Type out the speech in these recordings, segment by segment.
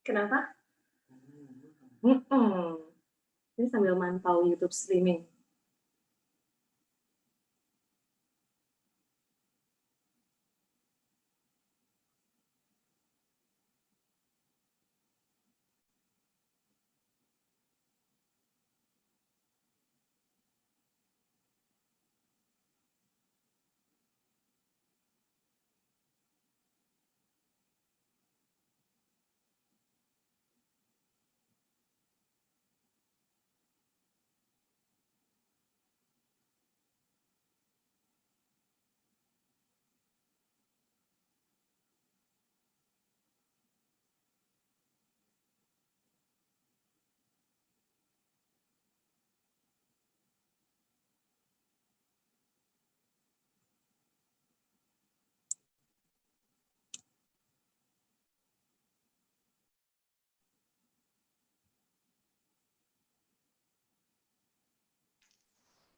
Kenapa? Ini sambil mantau YouTube streaming.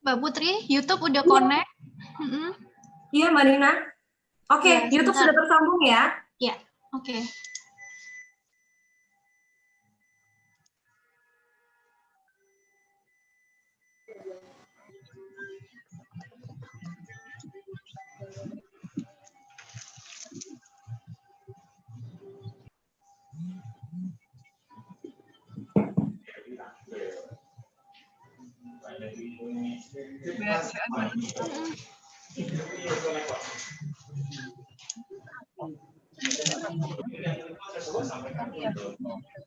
Mbak Putri, YouTube udah connect. Iya, Mbak Nina. Oke, Ya, YouTube sudah tersambung ya? Iya, oke.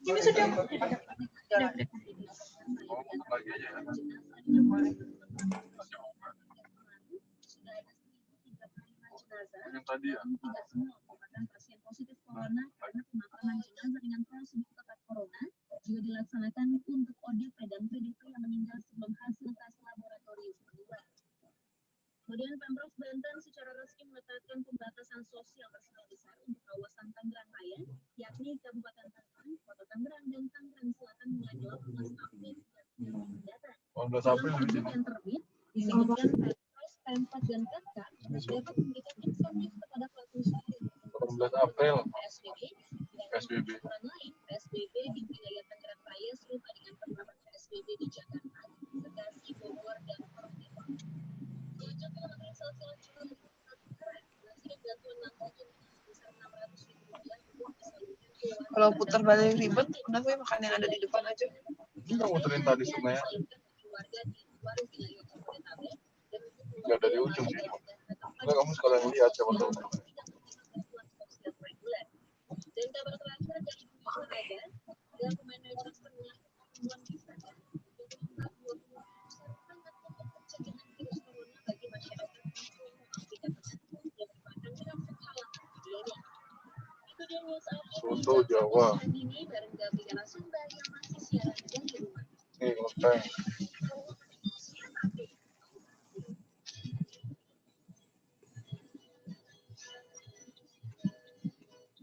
Ini sudah. Yang tadi ya. Pasien positif corona karena pemakaman jenazah dengan prosedur tepat corona juga dilaksanakan untuk ODP dan PDP yang meninggal sebelum hasil tes laboratorium kedua. Kemudian Pemprov Banten secara resmi menetapkan pembatasan sosial berskala besar untuk kawasan Tangerang Raya, yakni Kabupaten Tangerang, Kota Tangerang, dan Tangerang Selatan mulai 18 April mendatang. 18 April yang terbit disebutkan Pemkot dan Pemda dapat memberikan insentif kepada pelaku usaha 18 April PSBB lain PSBB di wilayah Tangerang Raya serupa dengan penerapan PSBB di Jakarta, Bekasi, Bogor, dan Pontianak. Untuk penerapan sosial juga masih bantuan langsung sebesar Rp600.000 kalau putar balik ribet, udah gue makan yang ada di depan aja. Kita muterin tadi sungai. Nggak dari ujung sih. Nggak, kamu sekalian lihat siapa tahu. Dan kabar terakhir dari dunia olahraga, Government Managers Terminal pertemuan di sana untuk membuat 20 sangat untuk pencegahan virus corona bagi masyarakat di seluruh Afrika Tengah yang merupakan satu halangan idealnya. Itu dia news update Soto Jawa. ini bareng Gabriela Sumba yang masih siaran dari rumah. Nih, ngepeng.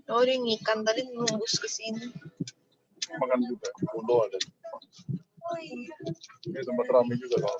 Oh, dia ikan tadi nembus ke sini. Makan juga. Ulo ada. Oh iya. Ini tempat ramai juga loh.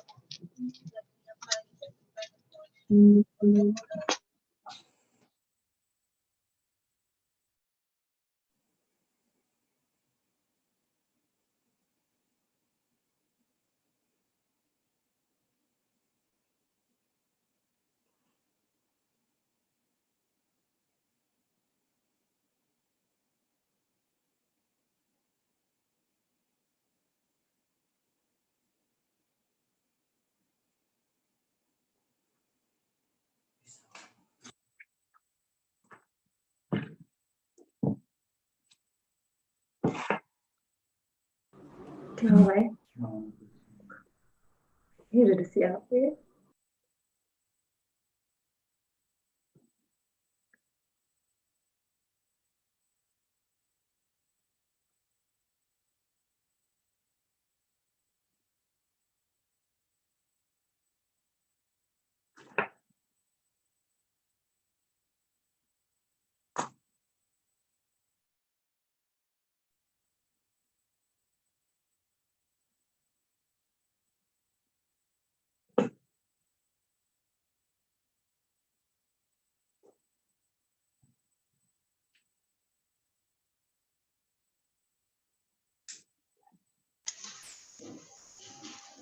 Kenapa ya? Ini udah disiapin.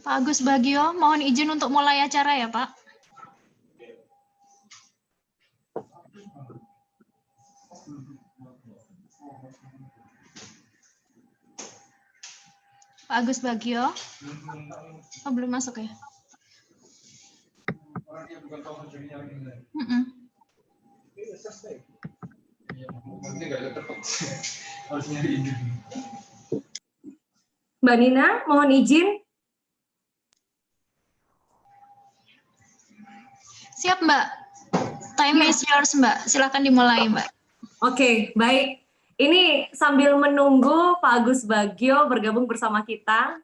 Pak Agus Bagio, mohon izin untuk mulai acara ya, Pak. Pak Agus Bagio. Oh, belum masuk ya? Mbak Nina, mohon izin. Siap, Mbak. Time is yours, Mbak. Silakan dimulai, Mbak. Oke, baik. Ini sambil menunggu Pak Agus Bagio bergabung bersama kita,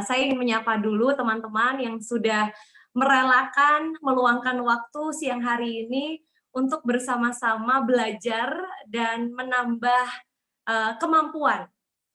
saya ingin menyapa dulu teman-teman yang sudah merelakan, meluangkan waktu siang hari ini untuk bersama-sama belajar dan menambah kemampuan.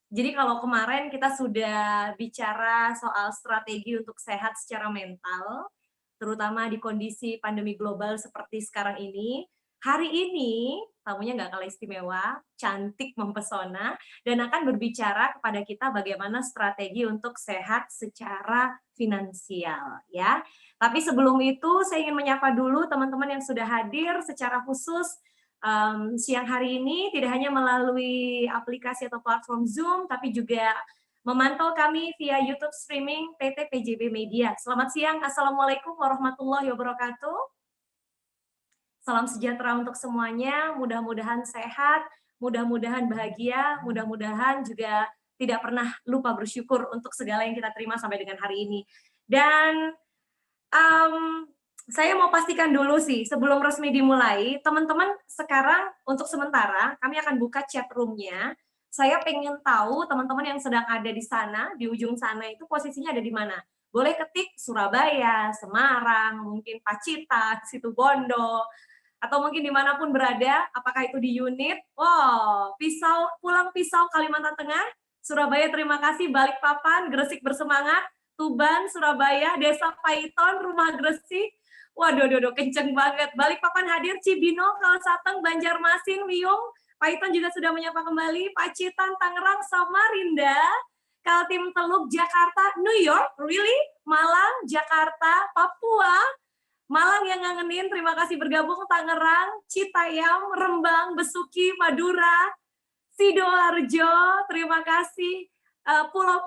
Jadi kalau kemarin kita sudah bicara soal strategi untuk sehat secara mental, terutama di kondisi pandemi global seperti sekarang ini, hari ini tamunya nggak kalah istimewa, cantik, mempesona, dan akan berbicara kepada kita bagaimana strategi untuk sehat secara finansial, ya. Tapi sebelum itu, saya ingin menyapa dulu teman-teman yang sudah hadir secara khusus siang hari ini, tidak hanya melalui aplikasi atau platform Zoom, tapi juga memantau kami via YouTube streaming PT PJB Media. Selamat siang, Assalamualaikum warahmatullahi wabarakatuh. Salam sejahtera untuk semuanya, mudah-mudahan sehat, mudah-mudahan bahagia, mudah-mudahan juga tidak pernah lupa bersyukur untuk segala yang kita terima sampai dengan hari ini. Dan saya mau pastikan dulu sih, sebelum resmi dimulai, teman-teman sekarang untuk sementara kami akan buka chat room-nya. Saya pengen tahu teman-teman yang sedang ada di sana, di ujung sana itu posisinya ada di mana. Boleh ketik Surabaya, Semarang, mungkin Pacitan, Situbondo, atau mungkin dimanapun berada, apakah itu di unit, Pisau, Pulang Pisau, Kalimantan Tengah, Surabaya terima kasih, Balikpapan, Gresik bersemangat, Tuban, Surabaya, Desa Paiton, Rumah Gresik, waduh, kenceng banget, Balikpapan hadir, Cibino, Kalsateng, Banjarmasin, Wiyung, Paiton juga sudah menyapa kembali, Pacitan, Tangerang, Samarinda, Kaltim Teluk, Jakarta, New York, really? Malang, Jakarta, Papua, Malang yang ngangenin, terima kasih bergabung, Tangerang, Citayam, Rembang, Besuki, Madura, Sidoarjo, terima kasih, Pulang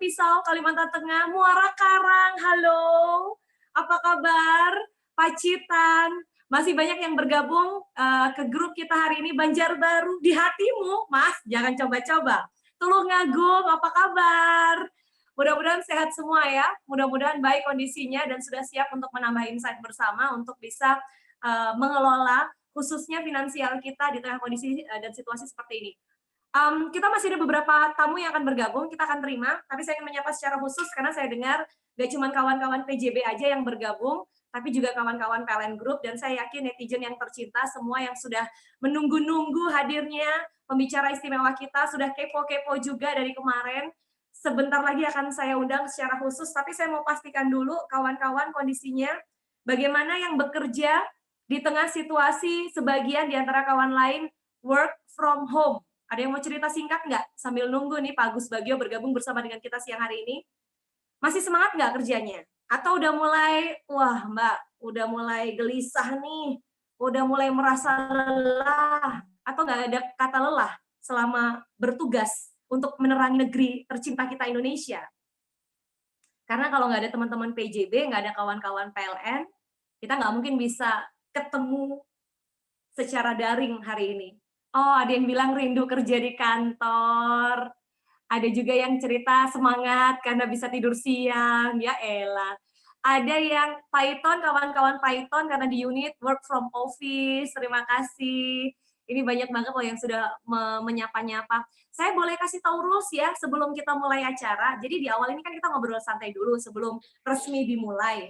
Pisau, Kalimantan Tengah, Muara Karang, halo, apa kabar, Pacitan, masih banyak yang bergabung ke grup kita hari ini, Banjarbaru, di hatimu, Mas, jangan coba-coba, Tulungagung, apa kabar? Mudah-mudahan sehat semua ya, mudah-mudahan baik kondisinya dan sudah siap untuk menambah insight bersama untuk bisa mengelola khususnya finansial kita di tengah kondisi dan situasi seperti ini. Kita masih ada beberapa tamu yang akan bergabung, kita akan terima, tapi saya ingin menyapa secara khusus karena saya dengar gak cuma kawan-kawan PJB aja yang bergabung, tapi juga kawan-kawan PLN Group, dan saya yakin netizen yang tercinta, semua yang sudah menunggu-nunggu hadirnya pembicara istimewa kita, sudah kepo-kepo juga dari kemarin, sebentar lagi akan saya undang secara khusus, tapi saya mau pastikan dulu kawan-kawan kondisinya, bagaimana yang bekerja di tengah situasi sebagian di antara kawan lain work from home. Ada yang mau cerita singkat nggak? Sambil nunggu nih Pak Agus Bagio bergabung bersama dengan kita siang hari ini. Masih semangat nggak kerjanya? Atau udah mulai, wah Mbak, udah mulai gelisah nih, udah mulai merasa lelah, atau nggak ada kata lelah selama bertugas untuk menerangi negeri tercinta kita Indonesia? Karena kalau nggak ada teman-teman PJB, nggak ada kawan-kawan PLN, kita nggak mungkin bisa ketemu secara daring hari ini. Oh, ada yang bilang rindu kerja di kantor. Ada juga yang cerita semangat karena bisa tidur siang. Ya elah. Ada yang Python, kawan-kawan Python karena di unit work from office. Terima kasih. Ini banyak banget loh yang sudah menyapa-nyapa. Saya boleh kasih tahu rules ya sebelum kita mulai acara. Jadi di awal ini kan kita ngobrol santai dulu sebelum resmi dimulai.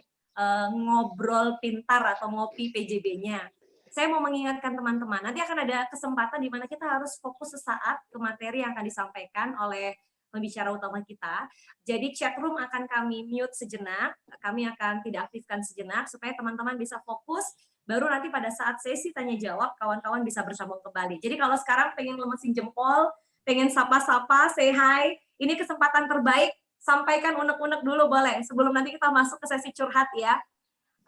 Ngobrol pintar atau ngopi PJB-nya. Saya mau mengingatkan teman-teman, nanti akan ada kesempatan di mana kita harus fokus sesaat ke materi yang akan disampaikan oleh pembicara utama kita. Jadi chat room akan kami mute sejenak, kami akan tidak aktifkan sejenak supaya teman-teman bisa fokus, baru nanti pada saat sesi tanya jawab kawan-kawan bisa bersambung kembali. Jadi kalau sekarang pengen lemesin jempol, pengen sapa-sapa, say hi, ini kesempatan terbaik sampaikan unek-unek dulu boleh, sebelum nanti kita masuk ke sesi curhat ya.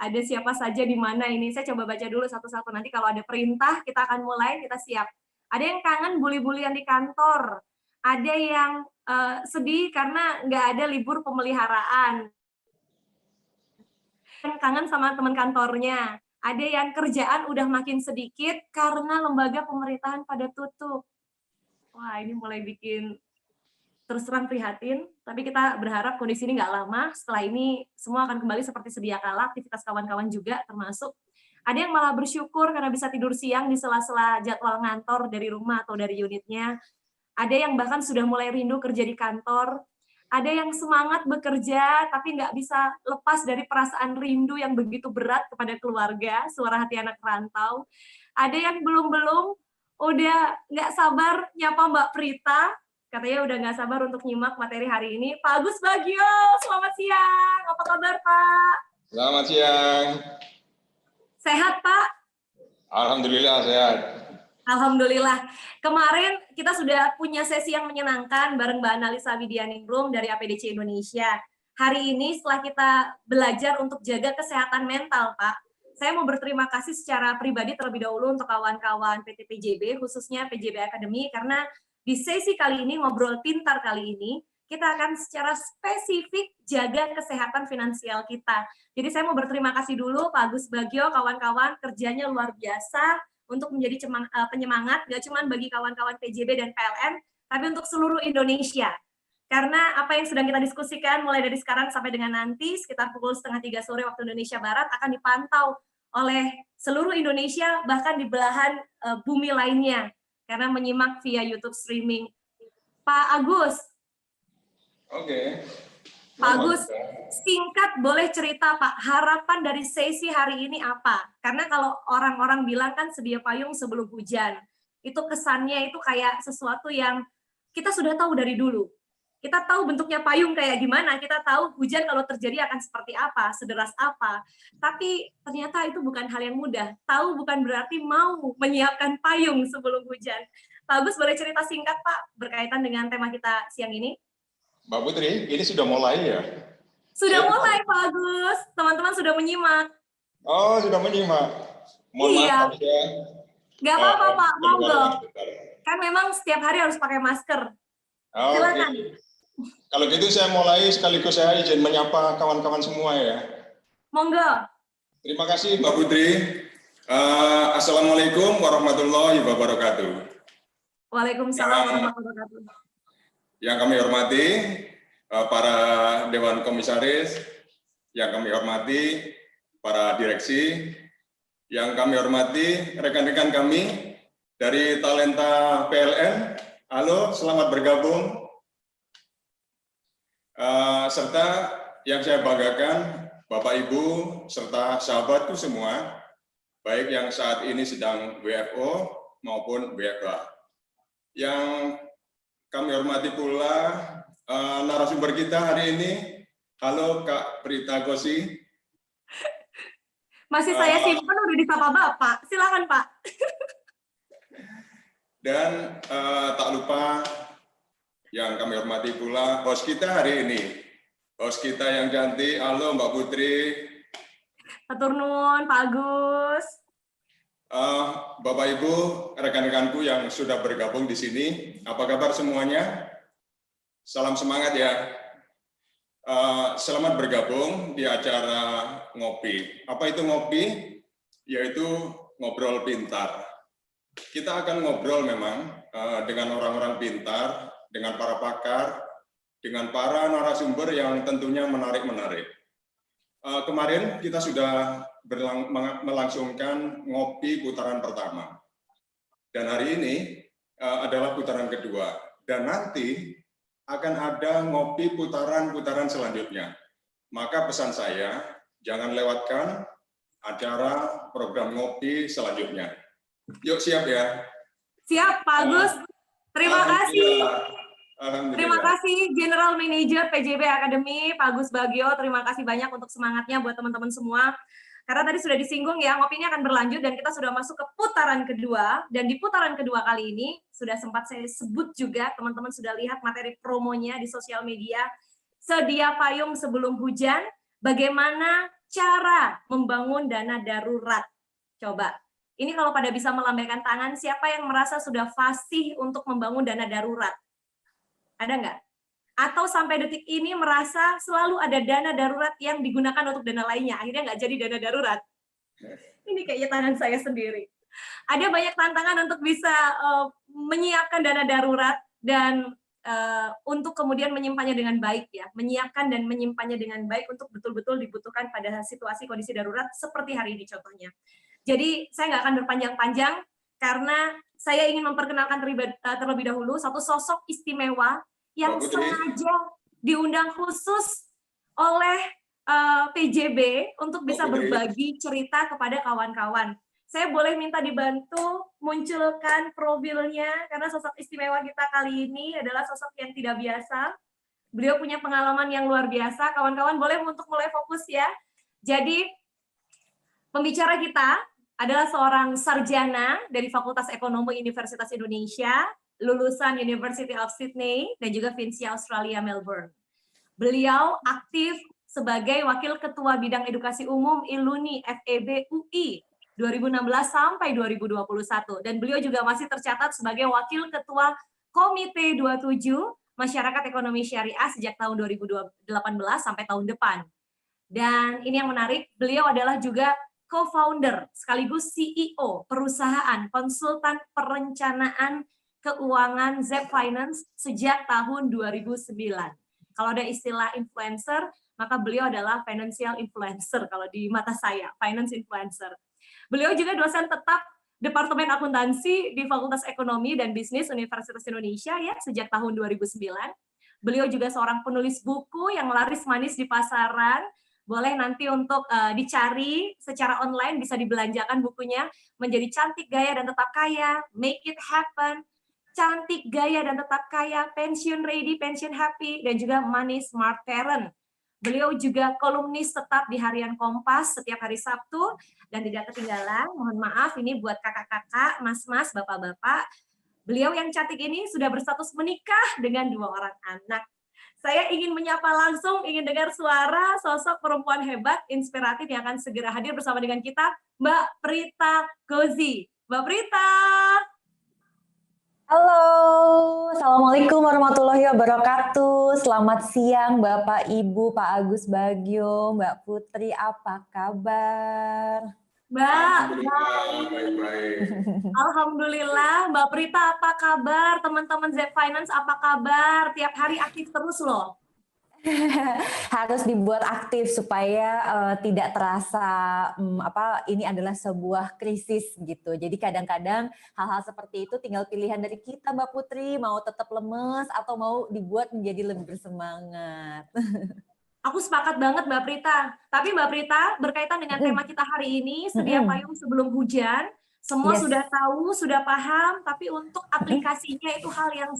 Ada siapa saja di mana ini, saya coba baca dulu satu-satu, nanti kalau ada perintah kita akan mulai, kita siap. Ada yang kangen bully-bulian di kantor, ada yang sedih karena nggak ada libur pemeliharaan, yang kangen sama teman kantornya, ada yang kerjaan udah makin sedikit karena lembaga pemerintahan pada tutup. Wah, ini mulai bikin terus terang prihatin, tapi kita berharap kondisi ini nggak lama. Setelah ini semua akan kembali seperti sedia kala, aktivitas kawan-kawan juga termasuk. Ada yang malah bersyukur karena bisa tidur siang di sela-sela jadwal ngantor dari rumah atau dari unitnya. Ada yang bahkan sudah mulai rindu kerja di kantor. Ada yang semangat bekerja tapi nggak bisa lepas dari perasaan rindu yang begitu berat kepada keluarga, suara hati anak rantau. Ada yang belum udah nggak sabar nyapa Mbak Prita, katanya udah nggak sabar untuk nyimak materi hari ini. Pak Agus Bagio, selamat siang. Apa kabar Pak? Selamat siang. Sehat Pak? Alhamdulillah sehat. Alhamdulillah. Kemarin kita sudah punya sesi yang menyenangkan bareng Mbak Analisa Widianingrum dari APDC Indonesia. Hari ini setelah kita belajar untuk jaga kesehatan mental, Pak, saya mau berterima kasih secara pribadi terlebih dahulu untuk kawan-kawan PT PJB, khususnya PJB Academy, karena di sesi kali ini, Ngobrol Pintar kali ini, kita akan secara spesifik jaga kesehatan finansial kita. Jadi saya mau berterima kasih dulu Pak Agus Bagio, kawan-kawan, kerjanya luar biasa untuk menjadi penyemangat, nggak cuma bagi kawan-kawan PJB dan PLN, tapi untuk seluruh Indonesia. Karena apa yang sedang kita diskusikan mulai dari sekarang sampai dengan nanti, sekitar pukul 2:30 sore waktu Indonesia Barat, akan dipantau oleh seluruh Indonesia, bahkan di belahan bumi lainnya, karena menyimak via YouTube streaming. Pak Agus. Oke. Pak Agus, singkat boleh cerita Pak, harapan dari sesi hari ini apa? Karena kalau orang-orang bilang kan sedia payung sebelum hujan. Itu kesannya itu kayak sesuatu yang kita sudah tahu dari dulu. Kita tahu bentuknya payung kayak gimana, kita tahu hujan kalau terjadi akan seperti apa, sederas apa. Tapi ternyata itu bukan hal yang mudah. Tahu bukan berarti mau menyiapkan payung sebelum hujan. Pak Agus boleh cerita singkat Pak, berkaitan dengan tema kita siang ini? Mbak Putri, ini sudah mulai ya? Sudah mulai Pak Agus, teman-teman sudah menyimak. Oh, sudah menyimak. Mohon maaf ya. Nggak apa-apa Pak, monggo. Kan memang setiap hari harus pakai masker. Silakan. Okay. Kalau gitu saya mulai sekaligus saya izin menyapa kawan-kawan semua ya. Monggo. Terima kasih Mbak Putri. Assalamualaikum warahmatullahi wabarakatuh. Waalaikumsalam warahmatullahi wabarakatuh. Yang kami hormati para Dewan Komisaris, yang kami hormati para direksi, yang kami hormati rekan-rekan kami dari Talenta PLN. Halo, selamat bergabung. Serta yang saya banggakan, Bapak Ibu, serta sahabatku semua, baik yang saat ini sedang WFO maupun WFH. Yang kami hormati pula narasumber kita hari ini. Halo Kak Prita Gosi. Masih saya simpan udah disapa Bapak. Silakan Pak. Dan tak lupa yang kami hormati pula host kita hari ini. Host kita yang cantik. Halo Mbak Putri. Hatur nuwun Pak Agus. Bapak Ibu, rekan-rekanku yang sudah bergabung di sini, apa kabar semuanya? Salam semangat ya. Selamat bergabung di acara ngopi. Apa itu ngopi? Yaitu ngobrol pintar. Kita akan ngobrol memang dengan orang-orang pintar, dengan para pakar, dengan para narasumber yang tentunya menarik-menarik. Kemarin kita sudah melangsungkan ngopi putaran pertama. Dan hari ini adalah putaran kedua. Dan nanti akan ada ngopi putaran-putaran selanjutnya. Maka pesan saya, jangan lewatkan acara program ngopi selanjutnya. Yuk siap ya? Siap Pak Agus. Terima kasih. Terima Alhamdulillah. kasih General Manager PJB Academy, Pak Agus Bagio. Terima kasih banyak untuk semangatnya buat teman-teman semua. Karena tadi sudah disinggung ya, ngopi ini akan berlanjut dan kita sudah masuk ke putaran kedua. Dan di putaran kedua kali ini, sudah sempat saya sebut juga, teman-teman sudah lihat materi promonya di sosial media. sedia payung sebelum hujan, bagaimana cara membangun dana darurat. Coba, ini kalau pada bisa melambaikan tangan, siapa yang merasa sudah fasih untuk membangun dana darurat? Ada nggak? Atau sampai detik ini merasa selalu ada dana darurat yang digunakan untuk dana lainnya, akhirnya nggak jadi dana darurat? Ini kayaknya tangan saya sendiri. Ada banyak tantangan untuk bisa menyiapkan dana darurat dan untuk kemudian menyimpannya dengan baik ya, menyiapkan dan menyimpannya dengan baik untuk betul-betul dibutuhkan pada situasi kondisi darurat seperti hari ini contohnya. Jadi saya nggak akan berpanjang-panjang karena saya ingin memperkenalkan terlebih dahulu satu sosok istimewa yang sengaja diundang khusus oleh PJB untuk bisa berbagi cerita kepada kawan-kawan. Saya boleh minta dibantu munculkan profilnya, karena sosok istimewa kita kali ini adalah sosok yang tidak biasa. Beliau punya pengalaman yang luar biasa. Kawan-kawan boleh untuk mulai fokus ya. Jadi, pembicara kita adalah seorang sarjana dari Fakultas Ekonomi Universitas Indonesia, lulusan University of Sydney, dan juga Vincia Australia, Melbourne. Beliau aktif sebagai Wakil Ketua Bidang Edukasi Umum ILUNI FEB UI 2016 sampai 2021. Dan beliau juga masih tercatat sebagai Wakil Ketua Komite 27 Masyarakat Ekonomi Syariah sejak tahun 2018 sampai tahun depan. Dan ini yang menarik, beliau adalah juga co-founder sekaligus CEO perusahaan konsultan perencanaan keuangan Zep Finance sejak tahun 2009. Kalau ada istilah influencer, maka beliau adalah financial influencer kalau di mata saya, finance influencer. Beliau juga dosen tetap Departemen Akuntansi di Fakultas Ekonomi dan Bisnis Universitas Indonesia ya sejak tahun 2009. Beliau juga seorang penulis buku yang laris manis di pasaran. Boleh nanti untuk dicari secara online, bisa dibelanjakan bukunya. Menjadi Cantik, Gaya, dan Tetap Kaya, Make It Happen, Cantik, Gaya, dan Tetap Kaya, Pensiun Ready, Pensiun Happy, dan juga Money Smart Parent. Beliau juga kolumnis tetap di Harian Kompas setiap hari Sabtu, dan tidak ketinggalan, mohon maaf ini buat kakak-kakak, mas-mas, bapak-bapak, beliau yang cantik ini sudah berstatus menikah dengan 2 orang anak. Saya ingin menyapa langsung, ingin dengar suara sosok perempuan hebat, inspiratif yang akan segera hadir bersama dengan kita, Mbak Prita Gozi. Mbak Prita. Halo, Assalamualaikum warahmatullahi wabarakatuh. Selamat siang Bapak, Ibu, Pak Agus Bagio, Mbak Putri, apa kabar? Mbak, baik. Alhamdulillah. Mbak Prita apa kabar? Teman-teman Zep Finance apa kabar? Tiap hari aktif terus loh. Harus dibuat aktif supaya tidak terasa ini adalah sebuah krisis gitu. Jadi kadang-kadang hal-hal seperti itu tinggal pilihan dari kita Mbak Putri, mau tetap lemes atau mau dibuat menjadi lebih bersemangat. Aku sepakat banget Mbak Prita. Tapi Mbak Prita berkaitan dengan tema kita hari ini, sedia payung sebelum hujan. Semua sudah tahu, sudah paham, tapi untuk aplikasinya itu hal yang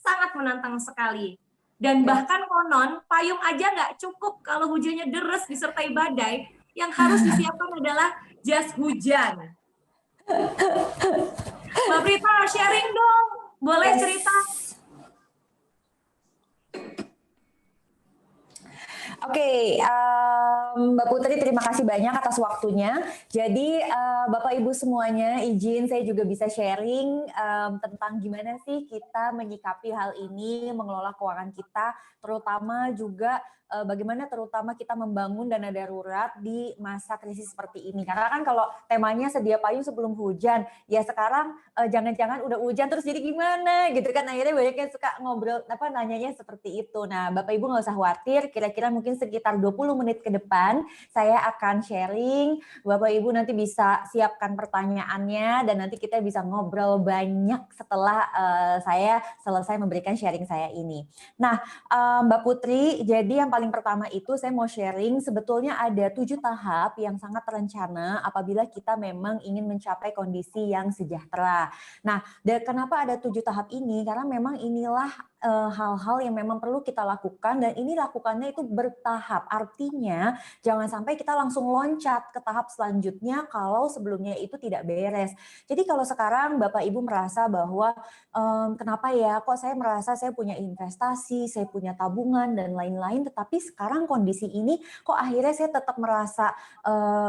sangat menantang sekali. Dan bahkan konon, payung aja nggak cukup kalau hujannya deres disertai badai, yang harus disiapkan adalah jas hujan. Mbak Prita, sharing dong. Boleh cerita? Oke, Mbak Putri terima kasih banyak atas waktunya. Jadi Bapak Ibu semuanya izin saya juga bisa sharing tentang gimana sih kita menyikapi hal ini, mengelola keuangan kita, terutama juga bagaimana terutama kita membangun dana darurat di masa krisis seperti ini. Karena kan kalau temanya sedia payung sebelum hujan, ya sekarang jangan-jangan udah hujan terus jadi gimana gitu kan, akhirnya banyak yang suka ngobrol nanyanya seperti itu. Nah Bapak Ibu nggak usah khawatir, kira-kira mungkin sekitar 20 menit ke depan saya akan sharing, Bapak Ibu nanti bisa siapkan pertanyaannya dan nanti kita bisa ngobrol banyak setelah saya selesai memberikan sharing saya ini. Nah Mbak Putri, jadi yang paling pertama itu saya mau sharing sebetulnya ada 7 tahap yang sangat terencana apabila kita memang ingin mencapai kondisi yang sejahtera. Nah, kenapa ada 7 tahap ini? Karena memang inilah hal-hal yang memang perlu kita lakukan, dan ini lakukannya itu bertahap. Artinya jangan sampai kita langsung loncat ke tahap selanjutnya kalau sebelumnya itu tidak beres. Jadi kalau sekarang Bapak Ibu merasa bahwa kenapa ya kok saya merasa saya punya investasi, saya punya tabungan dan lain-lain, tetapi sekarang kondisi ini kok akhirnya saya tetap merasa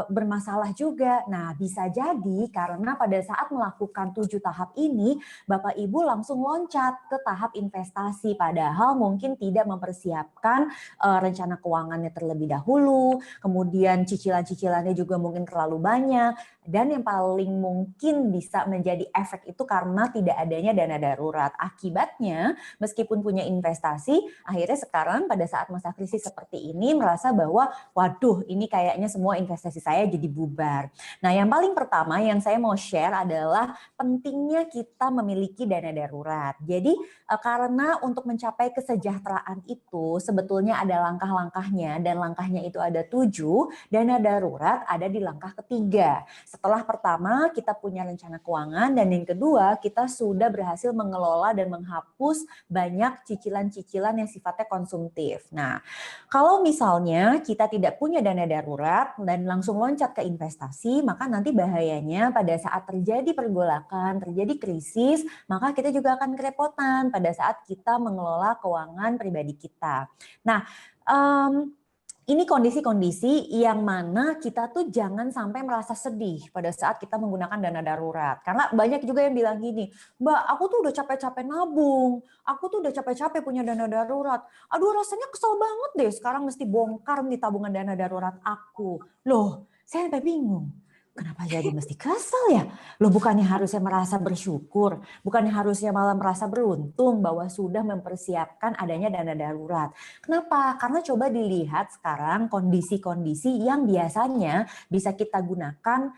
bermasalah juga. Nah, bisa jadi karena pada saat melakukan 7 tahap ini Bapak Ibu langsung loncat ke tahap investasi, padahal mungkin tidak mempersiapkan rencana keuangannya terlebih dahulu, kemudian cicilan-cicilannya juga mungkin terlalu banyak, dan yang paling mungkin bisa menjadi efek itu karena tidak adanya dana darurat. Akibatnya, meskipun punya investasi, akhirnya sekarang pada saat masa krisis seperti ini merasa bahwa waduh, ini kayaknya semua investasi saya jadi bubar. Nah, yang paling pertama yang saya mau share adalah pentingnya kita memiliki dana darurat. Jadi karena untuk mencapai kesejahteraan itu sebetulnya ada langkah-langkahnya, dan langkahnya itu ada 7, dana darurat ada di langkah ketiga. Setelah pertama kita punya rencana keuangan, dan yang kedua kita sudah berhasil mengelola dan menghapus banyak cicilan-cicilan yang sifatnya konsumtif. Nah, kalau misalnya kita tidak punya dana darurat dan langsung loncat ke investasi, maka nanti bahayanya pada saat terjadi pergolakan, terjadi krisis, maka kita juga akan kerepotan pada saat kita mengelola keuangan pribadi kita. Nah, ini kondisi-kondisi yang mana kita tuh jangan sampai merasa sedih pada saat kita menggunakan dana darurat. Karena banyak juga yang bilang gini, Mbak, aku tuh udah capek-capek nabung, aku tuh udah capek-capek punya dana darurat. Aduh, rasanya kesel banget deh sekarang mesti bongkar nih tabungan dana darurat aku. Loh, saya sampai bingung. Kenapa jadi mesti kesel ya? Loh, bukannya harusnya merasa bersyukur, bukannya harusnya malah merasa beruntung bahwa sudah mempersiapkan adanya dana darurat. Kenapa? Karena coba dilihat sekarang kondisi-kondisi yang biasanya bisa kita gunakan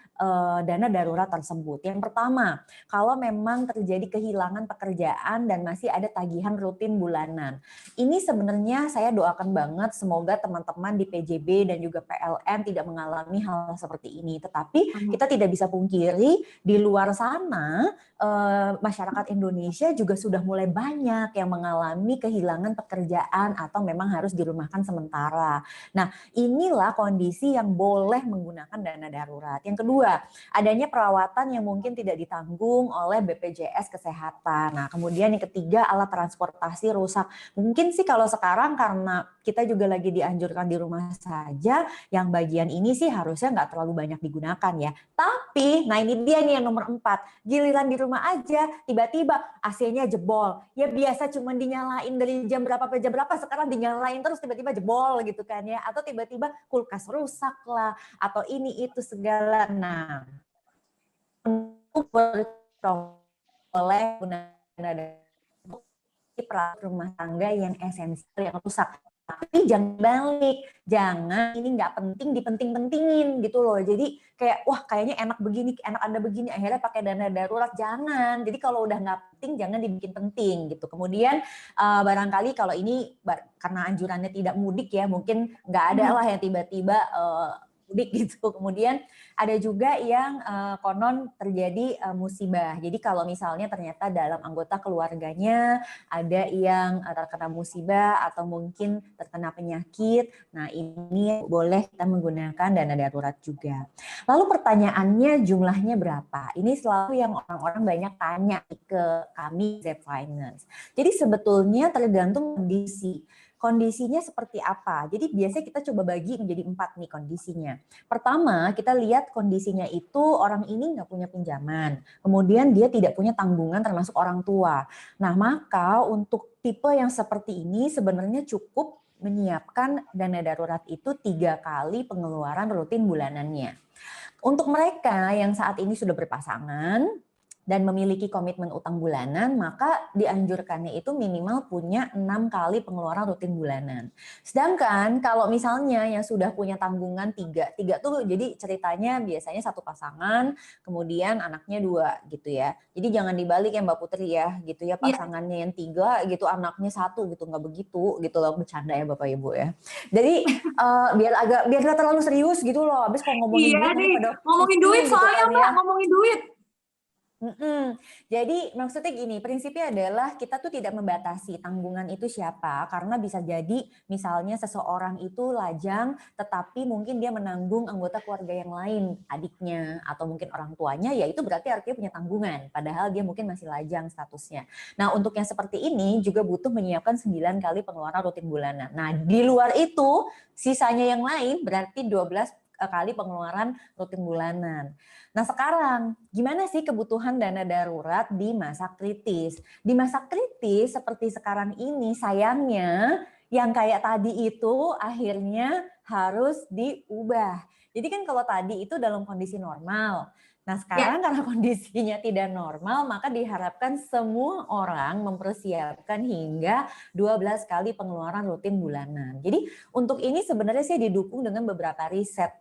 dana darurat tersebut. Yang pertama, kalau memang terjadi kehilangan pekerjaan dan masih ada tagihan rutin bulanan. Ini sebenarnya saya doakan banget semoga teman-teman di PJB dan juga PLN tidak mengalami hal seperti ini. Tetapi kita tidak bisa pungkiri di luar sana masyarakat Indonesia juga sudah mulai banyak yang mengalami kehilangan pekerjaan atau memang harus dirumahkan sementara. Nah, inilah kondisi yang boleh menggunakan dana darurat. Yang kedua, adanya perawatan yang mungkin tidak ditanggung oleh BPJS Kesehatan. Nah, kemudian yang ketiga, alat transportasi rusak. Mungkin sih kalau sekarang karena kita juga lagi dianjurkan di rumah saja, yang bagian ini sih harusnya nggak terlalu banyak digunakan ya. Tapi, nah ini dia nih yang nomor 4, giliran di rumah aja, tiba-tiba AC-nya jebol. Ya biasa cuma dinyalain dari jam berapa ke jam berapa, sekarang dinyalain terus tiba-tiba jebol gitu kan ya. Atau tiba-tiba kulkas rusak lah, atau ini itu segala. Nah, oleh peralatan rumah tangga yang esensial yang rusak. Tapi jangan balik, jangan ini nggak penting dipenting-pentingin gitu loh. Jadi kayak wah kayaknya enak begini, enak Anda begini, akhirnya pakai dana darurat, jangan. Jadi kalau udah nggak penting jangan dibikin penting gitu. Kemudian barangkali kalau ini karena anjurannya tidak mudik ya, mungkin nggak ada lah yang tiba-tiba mudik gitu. Kemudian ada juga yang konon terjadi musibah. Jadi kalau misalnya ternyata dalam anggota keluarganya ada yang terkena musibah atau mungkin terkena penyakit, nah ini boleh kita menggunakan dana darurat juga. Lalu pertanyaannya jumlahnya berapa? Ini selalu yang orang-orang banyak tanya ke kami Z Finance. Jadi sebetulnya tergantung kondisi. Kondisinya seperti apa? Jadi biasanya kita coba bagi menjadi 4 nih kondisinya. Pertama, kita lihat kondisinya itu orang ini nggak punya pinjaman. Kemudian dia tidak punya tanggungan termasuk orang tua. Nah, maka untuk tipe yang seperti ini sebenarnya cukup menyiapkan dana darurat itu 3 kali pengeluaran rutin bulanannya. Untuk mereka yang saat ini sudah berpasangan dan memiliki komitmen utang bulanan, maka dianjurkannya itu minimal punya 6 kali pengeluaran rutin bulanan. Sedangkan kalau misalnya yang sudah punya tanggungan 3 tuh jadi ceritanya biasanya satu pasangan, kemudian anaknya 2 gitu ya. Jadi jangan dibalik ya Mbak Putri ya, gitu ya, pasangannya yang 3 gitu, anaknya 1 gitu, nggak begitu gitu loh, bercanda ya Bapak Ibu ya. Jadi biar nggak terlalu serius gitu loh, habis kalau ngomongin duit nih, ngomongin duit gitu soalnya kan Mbak, ya. ngomongin duit. Jadi maksudnya gini, prinsipnya adalah kita tuh tidak membatasi tanggungan itu siapa, karena bisa jadi misalnya seseorang itu lajang, tetapi mungkin dia menanggung anggota keluarga yang lain, adiknya atau mungkin orang tuanya, ya itu berarti artinya punya tanggungan, padahal dia mungkin masih lajang statusnya. Nah untuk yang seperti ini juga butuh menyiapkan 9 kali pengeluaran rutin bulanan. Nah di luar itu, sisanya yang lain berarti 12 kali pengeluaran rutin bulanan. Nah sekarang, gimana sih kebutuhan dana darurat di masa kritis? Di masa kritis seperti sekarang ini, sayangnya yang kayak tadi itu akhirnya harus diubah. Jadi kan kalau tadi itu dalam kondisi normal, nah sekarang karena kondisinya tidak normal, maka diharapkan semua orang mempersiapkan hingga 12 kali pengeluaran rutin bulanan. Jadi untuk ini sebenarnya saya didukung dengan beberapa riset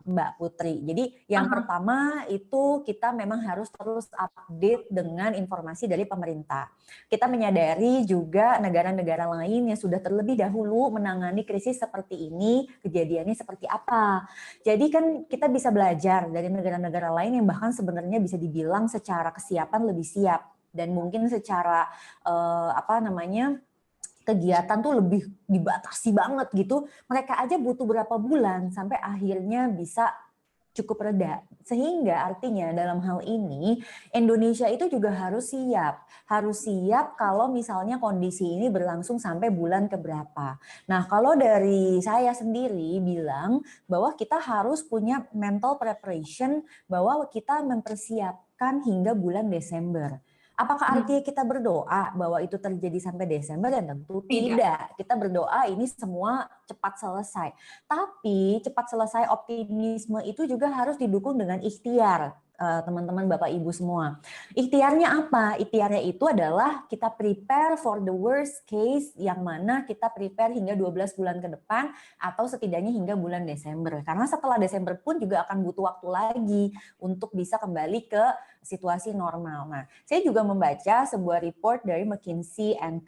Mbak Putri. Jadi yang pertama itu kita memang harus terus update dengan informasi dari pemerintah. Kita menyadari juga negara-negara lain yang sudah terlebih dahulu menangani krisis seperti ini, kejadiannya seperti apa. Jadi kan kita bisa belajar dari negara-negara lain yang bahkan sebenarnya bisa dibilang secara kesiapan lebih siap dan mungkin secara kegiatan tuh lebih dibatasi banget gitu. Mereka aja butuh berapa bulan sampai akhirnya bisa cukup reda. Sehingga artinya dalam hal ini Indonesia itu juga harus siap. Harus siap kalau misalnya kondisi ini berlangsung sampai bulan keberapa. Nah kalau dari saya sendiri bilang bahwa kita harus punya mental preparation, bahwa kita mempersiapkan hingga bulan Desember. Apakah artinya kita berdoa bahwa itu terjadi sampai Desember? Dan tentu tidak. Kita berdoa ini semua cepat selesai. Tapi cepat selesai optimisme itu juga harus didukung dengan ikhtiar, teman-teman Bapak Ibu semua. Ikhtiarnya apa? Ikhtiarnya itu adalah kita prepare for the worst case, yang mana kita prepare hingga 12 bulan ke depan atau setidaknya hingga bulan Desember. Karena setelah Desember pun juga akan butuh waktu lagi untuk bisa kembali ke situasi normal. Nah, saya juga membaca sebuah report dari McKinsey and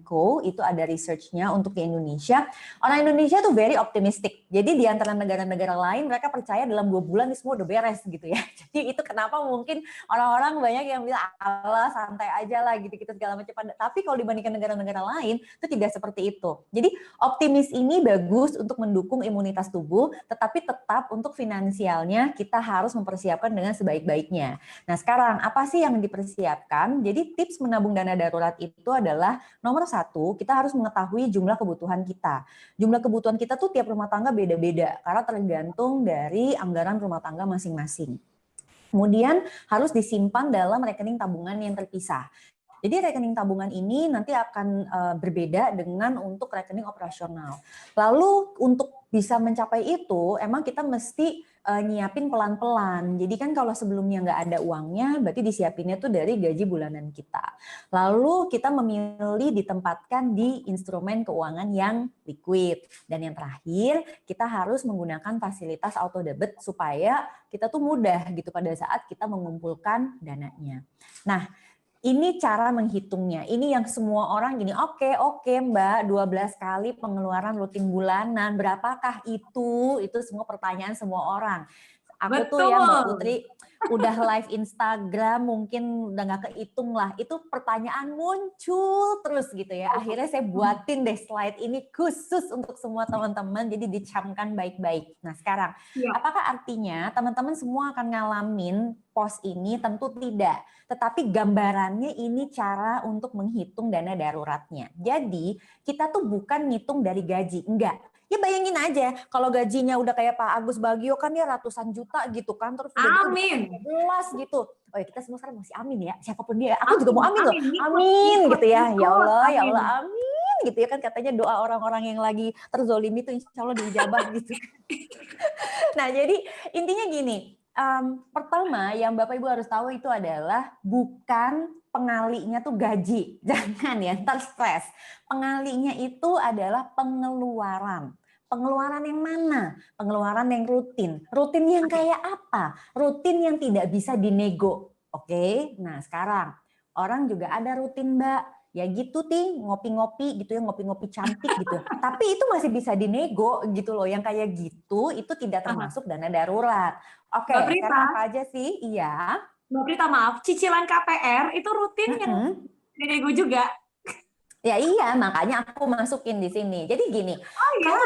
Co. Itu ada research-nya untuk di Indonesia. Orang Indonesia tuh very optimistic. Jadi di antara negara-negara lain mereka percaya dalam 2 bulan ini semua udah beres gitu ya. Jadi itu kenapa mungkin orang-orang banyak yang bilang alah santai aja lah gitu-gitu segala macam. Tapi kalau dibandingkan negara-negara lain itu tidak seperti itu. Jadi optimis ini bagus untuk mendukung imunitas tubuh, tetapi tetap untuk finansialnya kita harus mempersiapkan dengan sebaik-baiknya. Nah sekarang apa sih yang dipersiapkan? Jadi tips menabung dana darurat itu adalah nomor 1, kita harus mengetahui jumlah kebutuhan kita. Jumlah kebutuhan kita tuh tiap rumah tangga beda-beda karena tergantung dari anggaran rumah tangga masing-masing. Kemudian harus disimpan dalam rekening tabungan yang terpisah. Jadi rekening tabungan ini nanti akan berbeda dengan untuk rekening operasional. Lalu untuk bisa mencapai itu, emang kita mesti nyiapin pelan-pelan. Jadi kan kalau sebelumnya nggak ada uangnya, berarti disiapinnya tuh dari gaji bulanan kita. Lalu kita memilih ditempatkan di instrumen keuangan yang liquid. Dan yang terakhir, kita harus menggunakan fasilitas auto debit supaya kita tuh mudah gitu pada saat kita mengumpulkan dananya. Nah, ini cara menghitungnya. Ini yang semua orang gini, oke Mbak, 12 kali pengeluaran rutin bulanan. Berapakah itu? Itu semua pertanyaan semua orang. Aku tuh ya Mbak Putri, udah live Instagram mungkin udah nggak kehitung lah. Itu pertanyaan muncul terus gitu ya. Akhirnya saya buatin deh slide ini khusus untuk semua teman-teman. Jadi dicamkan baik-baik. Nah sekarang, apakah artinya teman-teman semua akan ngalamin pos ini? Tentu tidak. Tetapi gambarannya ini cara untuk menghitung dana daruratnya. Jadi kita tuh bukan ngitung dari gaji, enggak. Ya bayangin aja, kalau gajinya udah kayak Pak Agus Bagio kan ya ratusan juta gitu kan, terus udah jelas gitu. Oh ya kita semua sekarang masih amin ya, siapapun dia. Aku juga mau amin loh, amin gitu ya. Ya Allah amin gitu ya kan, katanya doa orang-orang yang lagi terzolimi itu insya Allah diijabah gitu. Nah jadi intinya gini, pertama yang Bapak Ibu harus tahu itu adalah bukan pengalinya tuh gaji, jangan ya, ntar stres. Pengalinya itu adalah pengeluaran. Pengeluaran yang mana? Pengeluaran yang rutin. Rutin yang kayak apa? Rutin yang tidak bisa dinego. Oke, nah sekarang orang juga ada rutin Mbak. Ya gitu ting, ngopi-ngopi gitu ya, ngopi-ngopi cantik gitu. Tapi itu masih bisa dinego gitu loh. Yang kayak gitu itu tidak termasuk dana darurat. Oke, sekarang apa aja sih? Iya. Mbak Prita maaf, cicilan KPR itu rutin yang di nego juga. Ya iya, makanya aku masukin di sini. Jadi gini, iya. kalau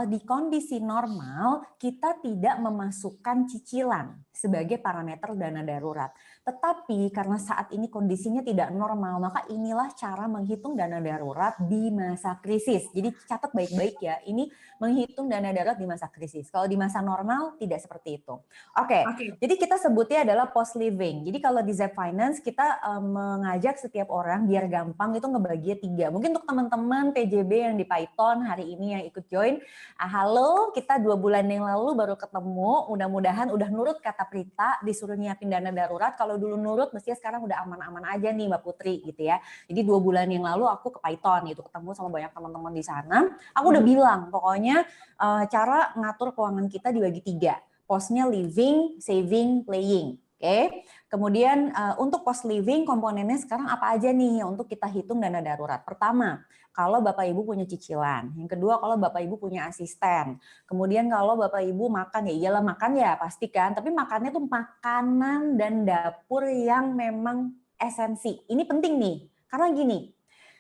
di kondisi normal kita tidak memasukkan cicilan sebagai parameter dana darurat. Tetapi karena saat ini kondisinya tidak normal, maka inilah cara menghitung dana darurat di masa krisis. Jadi catat baik-baik ya, ini menghitung dana darurat di masa krisis. Kalau di masa normal tidak seperti itu. Oke. Jadi kita sebutnya adalah post living. Jadi kalau di Zep Finance kita mengajak setiap orang biar gampang itu ngebagi 3. Mungkin untuk teman-teman PJB yang di Python hari ini yang ikut join, halo, kita 2 bulan yang lalu baru ketemu, mudah-mudahan udah nurut kata Prita, disuruh nyiapin dana darurat. Kalau dulu nurut, mestinya sekarang udah aman-aman aja nih Mbak Putri gitu ya. Jadi 2 bulan yang lalu aku ke Python gitu, ketemu sama banyak teman-teman di sana. Aku udah bilang, pokoknya cara ngatur keuangan kita dibagi 3. Postnya living, saving, playing. Oke. Kemudian untuk post living komponennya sekarang apa aja nih untuk kita hitung dana darurat. Pertama, kalau Bapak Ibu punya cicilan. Yang kedua, kalau Bapak Ibu punya asisten. Kemudian kalau Bapak Ibu makan, ya iyalah makan ya pasti kan. Tapi makannya tuh makanan dan dapur yang memang esensi. Ini penting nih. Karena gini,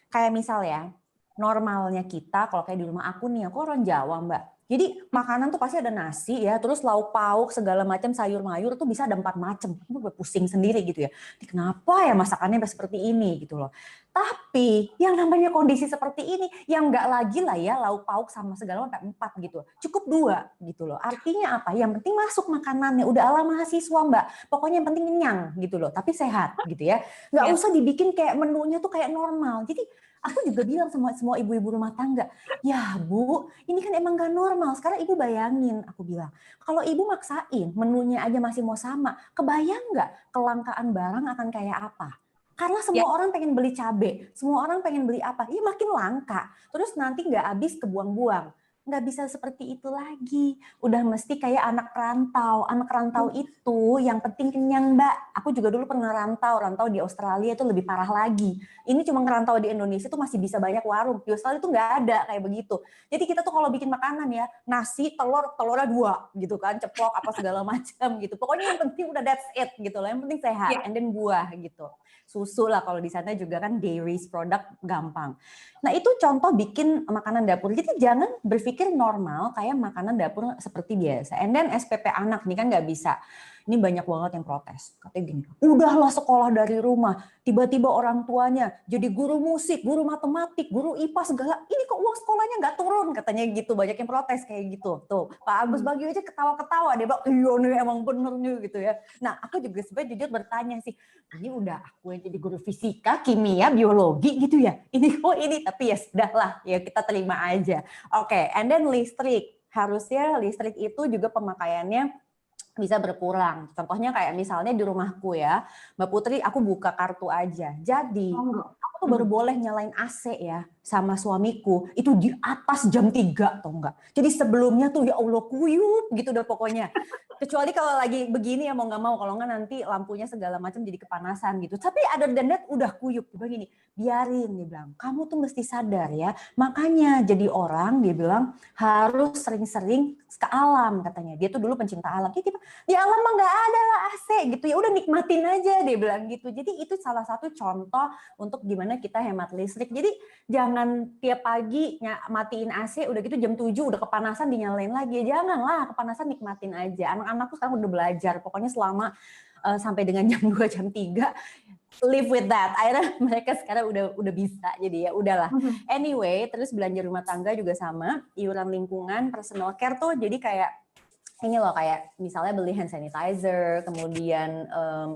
kayak misal ya, normalnya kita kalau kayak di rumah aku nih, aku orang Jawa Mbak. Jadi makanan tuh pasti ada nasi ya, terus lauk pauk segala macam sayur mayur tuh bisa ada 4 macam. Aku udah pusing sendiri gitu ya. Ini kenapa ya masakannya seperti ini gitu loh. Tapi yang namanya kondisi seperti ini, yang enggak lagi lah ya lauk pauk sama segala sampai 4 gitu. Cukup 2 gitu loh. Artinya apa? Yang penting masuk makanannya. Udah ala mahasiswa Mbak. Pokoknya yang penting kenyang gitu loh. Tapi sehat gitu ya. Nggak usah dibikin kayak menunya tuh kayak normal. Jadi aku juga bilang semua ibu-ibu rumah tangga, ya Bu, ini kan emang gak normal. Sekarang ibu bayangin, aku bilang, kalau ibu maksain menunya aja masih mau sama, kebayang nggak kelangkaan barang akan kayak apa? Karena semua orang pengen beli cabai, semua orang pengen beli apa, ya makin langka. Terus nanti nggak habis kebuang-buang. Nggak bisa seperti itu lagi. Udah mesti kayak anak rantau. Anak rantau itu yang penting kenyang Mbak. Aku juga dulu pernah rantau di Australia itu lebih parah lagi. Ini cuma ngerantau di Indonesia tuh masih bisa banyak warung. Di Australia itu nggak ada kayak begitu. Jadi kita tuh kalau bikin makanan ya, nasi, telurnya 2 gitu kan, ceplok apa segala macam gitu. Pokoknya yang penting udah that's it gitu loh. Yang penting sehat, and then buah gitu. Susu lah kalau di sana juga kan dairy product gampang. Nah itu contoh bikin makanan dapur. Jadi jangan berpikir normal kayak makanan dapur seperti biasa. And then SPP anak nih kan nggak bisa. Ini banyak banget yang protes. Katanya gini, udahlah sekolah dari rumah. Tiba-tiba orang tuanya jadi guru musik, guru matematik, guru IPA segala. Ini kok uang sekolahnya nggak turun? Katanya gitu. Banyak yang protes kayak gitu. Tuh, Pak Agus Bagio aja ketawa-ketawa. Dia bilang, iya nih emang bener nih gitu ya. Nah aku juga sebenarnya jujur bertanya sih, ini udah aku yang jadi guru fisika, kimia, biologi gitu ya. Ini kok ini, tapi ya sudahlah, ya kita terima aja. Oke, and then listrik. Harusnya listrik itu juga pemakaiannya bisa berkurang. Contohnya kayak misalnya di rumahku ya, Mbak Putri, aku buka kartu aja. Jadi aku tuh baru boleh nyalain AC ya sama suamiku itu di atas jam 3 atau enggak. Jadi sebelumnya tuh ya Allah kuyup gitu udah pokoknya. Kecuali kalau lagi begini ya mau nggak mau, kalau nggak nanti lampunya segala macam jadi kepanasan gitu. Tapi ada dan udah kuyup. Dia bilang gini, biarin, dia bilang, kamu tuh mesti sadar ya. Makanya jadi orang, dia bilang harus sering-sering ke alam katanya. Dia tuh dulu pencinta alam. Dia tiba, di alam mah nggak ada lah AC gitu ya. Udah nikmatin aja, dia bilang gitu. Jadi itu salah satu contoh untuk gimana kita hemat listrik. Jadi jangan tiap pagi matiin AC, udah gitu jam 7 udah kepanasan dinyalain lagi. Janganlah, kepanasan nikmatin aja. Anak-anakku sekarang udah belajar, pokoknya selama sampai dengan jam 2, jam 3, live with that. Akhirnya mereka sekarang udah bisa, jadi ya udahlah. Anyway, terus belanja rumah tangga juga sama, iuran lingkungan, personal care tuh jadi kayak ini loh, kayak misalnya beli hand sanitizer, kemudian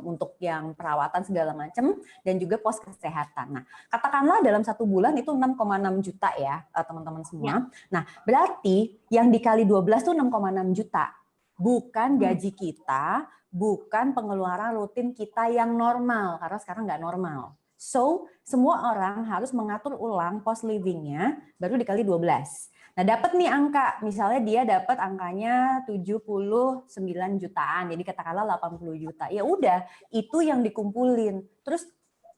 untuk yang perawatan segala macam, dan juga pos kesehatan. Nah, katakanlah dalam 1 bulan itu 6,6 juta ya, teman-teman semua. Nah, berarti yang dikali 12 tuh 6,6 juta. Bukan gaji kita, bukan pengeluaran rutin kita yang normal, karena sekarang nggak normal. So, semua orang harus mengatur ulang cost living-nya, baru dikali 12. Nah, dapat nih angka, misalnya dia dapat angkanya 79 jutaan, jadi katakanlah 80 juta. Ya udah, itu yang dikumpulin. Terus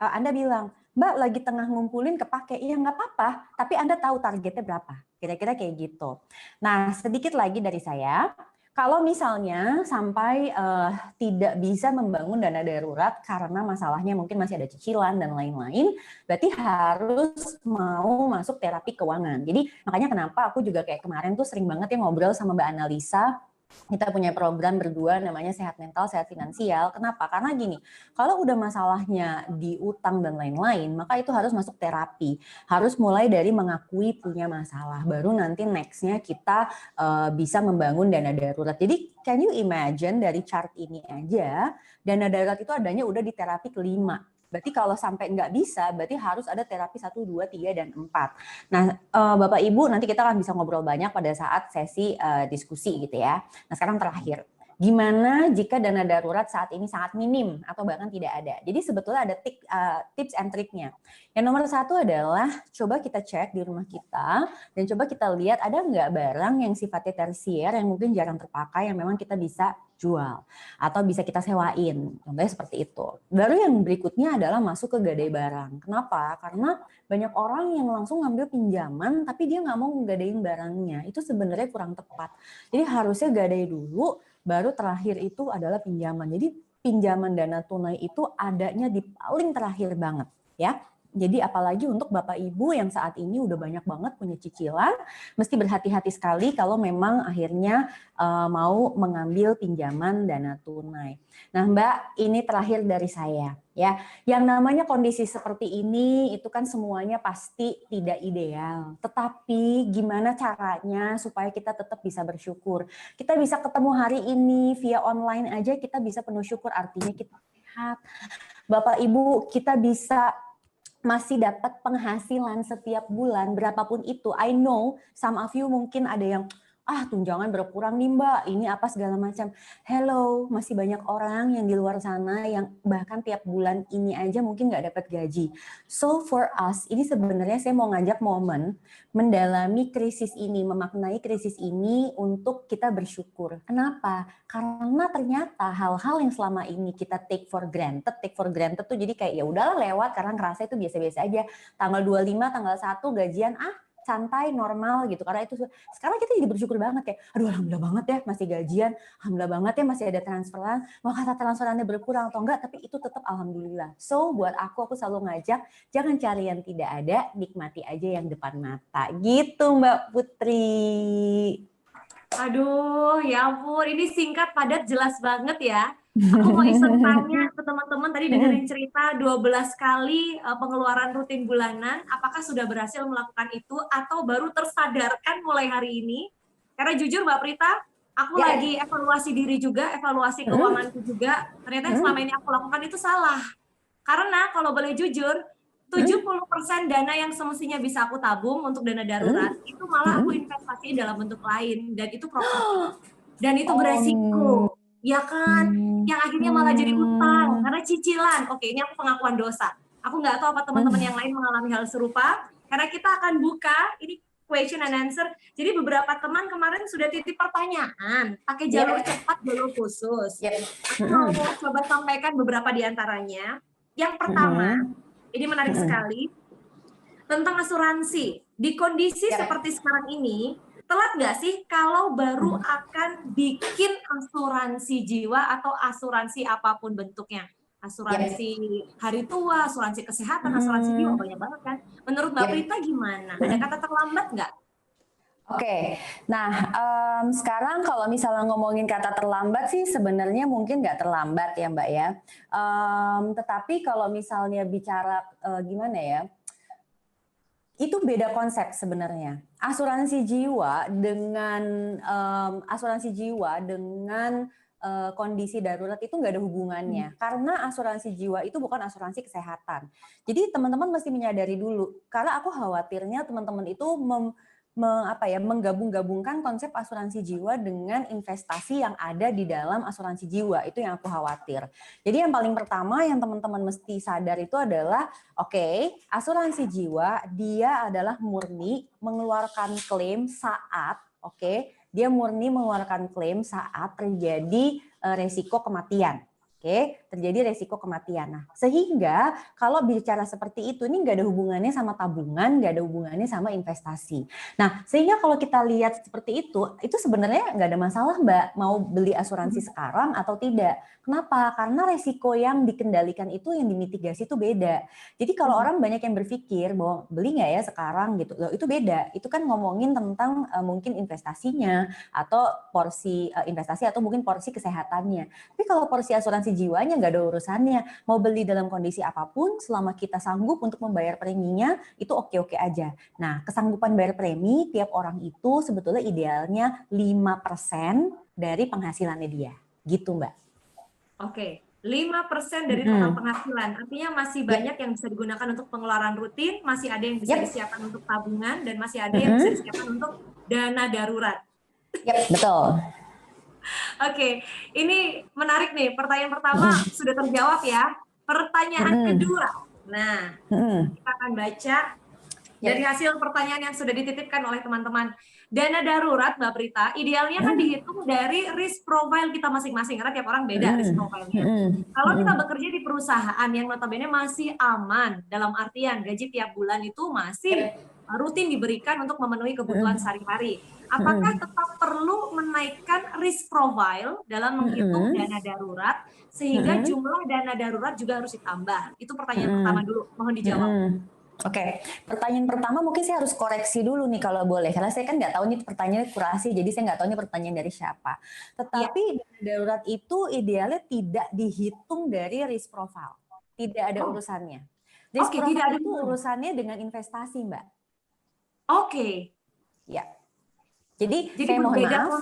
Anda bilang, Mbak lagi tengah ngumpulin kepake, ya nggak apa-apa, tapi Anda tahu targetnya berapa. Kira-kira kayak gitu. Nah, sedikit lagi dari saya. Kalau misalnya sampai tidak bisa membangun dana darurat karena masalahnya mungkin masih ada cicilan dan lain-lain, berarti harus mau masuk terapi keuangan. Jadi makanya kenapa aku juga kayak kemarin tuh sering banget ya ngobrol sama Mbak Analisa. Kita punya program berdua namanya Sehat Mental, Sehat Finansial. Kenapa? Karena gini, kalau udah masalahnya di utang dan lain-lain, maka itu harus masuk terapi. Harus mulai dari mengakui punya masalah. Baru nanti next-nya kita bisa membangun dana darurat. Jadi can you imagine dari chart ini aja, dana darurat itu adanya udah di terapi kelima. Berarti kalau sampai nggak bisa, berarti harus ada terapi 1, 2, 3, dan 4. Nah, Bapak Ibu nanti kita akan bisa ngobrol banyak pada saat sesi diskusi gitu ya. Nah, sekarang terakhir. Gimana jika dana darurat saat ini sangat minim atau bahkan tidak ada? Jadi sebetulnya ada tips and triknya. Yang nomor 1 adalah coba kita cek di rumah kita dan coba kita lihat ada nggak barang yang sifatnya tersier yang mungkin jarang terpakai yang memang kita bisa jual atau bisa kita sewain. Contohnya seperti itu. Baru yang berikutnya adalah masuk ke gadai barang. Kenapa? Karena banyak orang yang langsung ngambil pinjaman tapi dia nggak mau nggadein barangnya. Itu sebenarnya kurang tepat. Jadi harusnya gadai dulu, baru terakhir itu adalah pinjaman. Jadi pinjaman dana tunai itu adanya di paling terakhir banget ya. Jadi apalagi untuk Bapak Ibu yang saat ini udah banyak banget punya cicilan, mesti berhati-hati sekali kalau memang akhirnya mau mengambil pinjaman dana tunai. Nah Mbak, ini terakhir dari saya ya. Yang namanya kondisi seperti ini itu kan semuanya pasti tidak ideal. Tetapi gimana caranya supaya kita tetap bisa bersyukur. Kita bisa ketemu hari ini via online aja kita bisa penuh syukur, artinya kita sehat. Bapak Ibu, kita bisa masih dapat penghasilan setiap bulan berapapun itu. I know some of you mungkin ada yang tunjangan berkurang nih Mbak, ini apa segala macam. Hello, masih banyak orang yang di luar sana yang bahkan tiap bulan ini aja mungkin nggak dapat gaji. So for us, ini sebenarnya saya mau ngajak momen mendalami krisis ini, memaknai krisis ini untuk kita bersyukur. Kenapa? Karena ternyata hal-hal yang selama ini kita take for granted tuh jadi kayak ya udahlah lewat karena ngerasa itu biasa-biasa aja. Tanggal 25, tanggal 1 gajian santai normal gitu, karena itu sekarang kita jadi bersyukur banget kayak aduh alhamdulillah banget ya masih gajian, alhamdulillah banget ya masih ada transferan, mau kata transferannya berkurang atau enggak tapi itu tetap alhamdulillah. So buat aku selalu ngajak jangan cari yang tidak ada, nikmati aja yang depan mata gitu Mbak Putri. Aduh, ya ampun, ini singkat, padat, jelas banget ya. Aku mau iseng tanya ke teman-teman, tadi dengerin cerita 12 kali pengeluaran rutin bulanan, apakah sudah berhasil melakukan itu atau baru tersadarkan mulai hari ini? Karena jujur Mbak Prita, aku lagi evaluasi diri juga, evaluasi keuanganku juga, ternyata yang selama ini aku lakukan itu salah. Karena kalau boleh jujur, 70% dana yang semestinya bisa aku tabung untuk dana darurat itu malah aku investasiin dalam bentuk lain dan itu properti dan itu beresiko ya kan, yang akhirnya malah jadi utang karena cicilan. Oke, ini aku pengakuan dosa. Aku nggak tahu apa teman-teman yang lain mengalami hal serupa, karena kita akan buka ini question and answer. Jadi beberapa teman kemarin sudah titip pertanyaan pakai jalur cepat, jalur khusus. Aku mau coba sampaikan beberapa di antaranya. Yang pertama, ini menarik sekali, tentang asuransi. Di kondisi seperti sekarang ini, telat nggak sih kalau baru akan bikin asuransi jiwa atau asuransi apapun bentuknya? Asuransi hari tua, asuransi kesehatan, asuransi jiwa, banyak banget kan? Menurut Mbak Prita gimana? Ada kata terlambat nggak? Oke, nah sekarang kalau misalnya ngomongin kata terlambat sih sebenarnya mungkin nggak terlambat ya Mbak ya. Tetapi kalau misalnya bicara gimana ya, itu beda konsep sebenarnya. Asuransi jiwa dengan kondisi darurat itu nggak ada hubungannya. Karena asuransi jiwa itu bukan asuransi kesehatan. Jadi teman-teman mesti menyadari dulu. Karena aku khawatirnya teman-teman itu menggabung-gabungkan konsep asuransi jiwa dengan investasi yang ada di dalam asuransi jiwa. Itu yang aku khawatir. Jadi yang paling pertama yang teman-teman mesti sadar itu adalah asuransi jiwa dia adalah murni mengeluarkan klaim saat dia murni mengeluarkan klaim saat terjadi resiko kematian. Oke, terjadi resiko kematian. Nah, sehingga kalau bicara seperti itu, ini nggak ada hubungannya sama tabungan, nggak ada hubungannya sama investasi. Nah, sehingga kalau kita lihat seperti itu sebenarnya nggak ada masalah Mbak, mau beli asuransi sekarang atau tidak. Kenapa? Karena resiko yang dikendalikan itu, yang dimitigasi itu beda. Jadi kalau orang banyak yang berpikir bahwa beli nggak ya sekarang gitu, loh, itu beda. Itu kan ngomongin tentang mungkin investasinya atau porsi investasi atau mungkin porsi kesehatannya. Tapi kalau porsi asuransi jiwanya nggak ada urusannya. Mau beli dalam kondisi apapun, selama kita sanggup untuk membayar preminya, itu oke-oke aja. Nah, kesanggupan bayar premi tiap orang itu sebetulnya idealnya 5% dari penghasilannya dia. Gitu, Mbak. Oke, 5% dari total penghasilan. Artinya masih banyak yang bisa digunakan untuk pengeluaran rutin, masih ada yang bisa disiapkan untuk tabungan, dan masih ada yang bisa disiapkan untuk dana darurat. Betul. Oke, ini menarik nih. Pertanyaan pertama sudah terjawab ya. Pertanyaan kedua. Nah, kita akan baca dari hasil pertanyaan yang sudah dititipkan oleh teman-teman. Dana darurat, Mbak Prita, idealnya kan dihitung dari risk profile kita masing-masing. Karena tiap orang beda risk profile-nya. Kalau kita bekerja di perusahaan yang notabene masih aman, dalam artian gaji tiap bulan itu masih rutin diberikan untuk memenuhi kebutuhan sehari-hari. Apakah tetap perlu menaikkan risk profile dalam menghitung dana darurat sehingga jumlah dana darurat juga harus ditambah? Itu pertanyaan pertama dulu, mohon dijawab. Oke, pertanyaan pertama mungkin saya harus koreksi dulu nih kalau boleh, karena saya kan nggak tahu nih pertanyaannya kurasi, jadi saya nggak tahu nih pertanyaan dari siapa. Tetapi dana darurat itu idealnya tidak dihitung dari risk profile, tidak ada urusannya. Risk profile itu urusannya dengan investasi, Mbak. Oke. Ya. Jadi saya mohon maaf.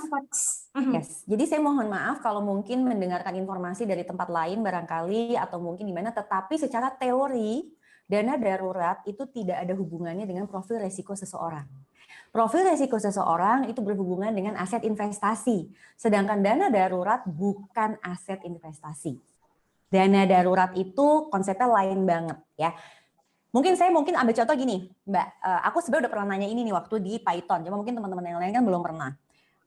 Jadi saya mohon maaf kalau mungkin mendengarkan informasi dari tempat lain barangkali atau mungkin di mana, tetapi secara teori dana darurat itu tidak ada hubungannya dengan profil resiko seseorang. Profil resiko seseorang itu berhubungan dengan aset investasi, sedangkan dana darurat bukan aset investasi. Dana darurat itu konsepnya lain banget ya. Mungkin ambil contoh gini, Mbak. Aku sebenarnya udah pernah nanya ini nih waktu di Python, cuma mungkin teman-teman yang lain kan belum pernah.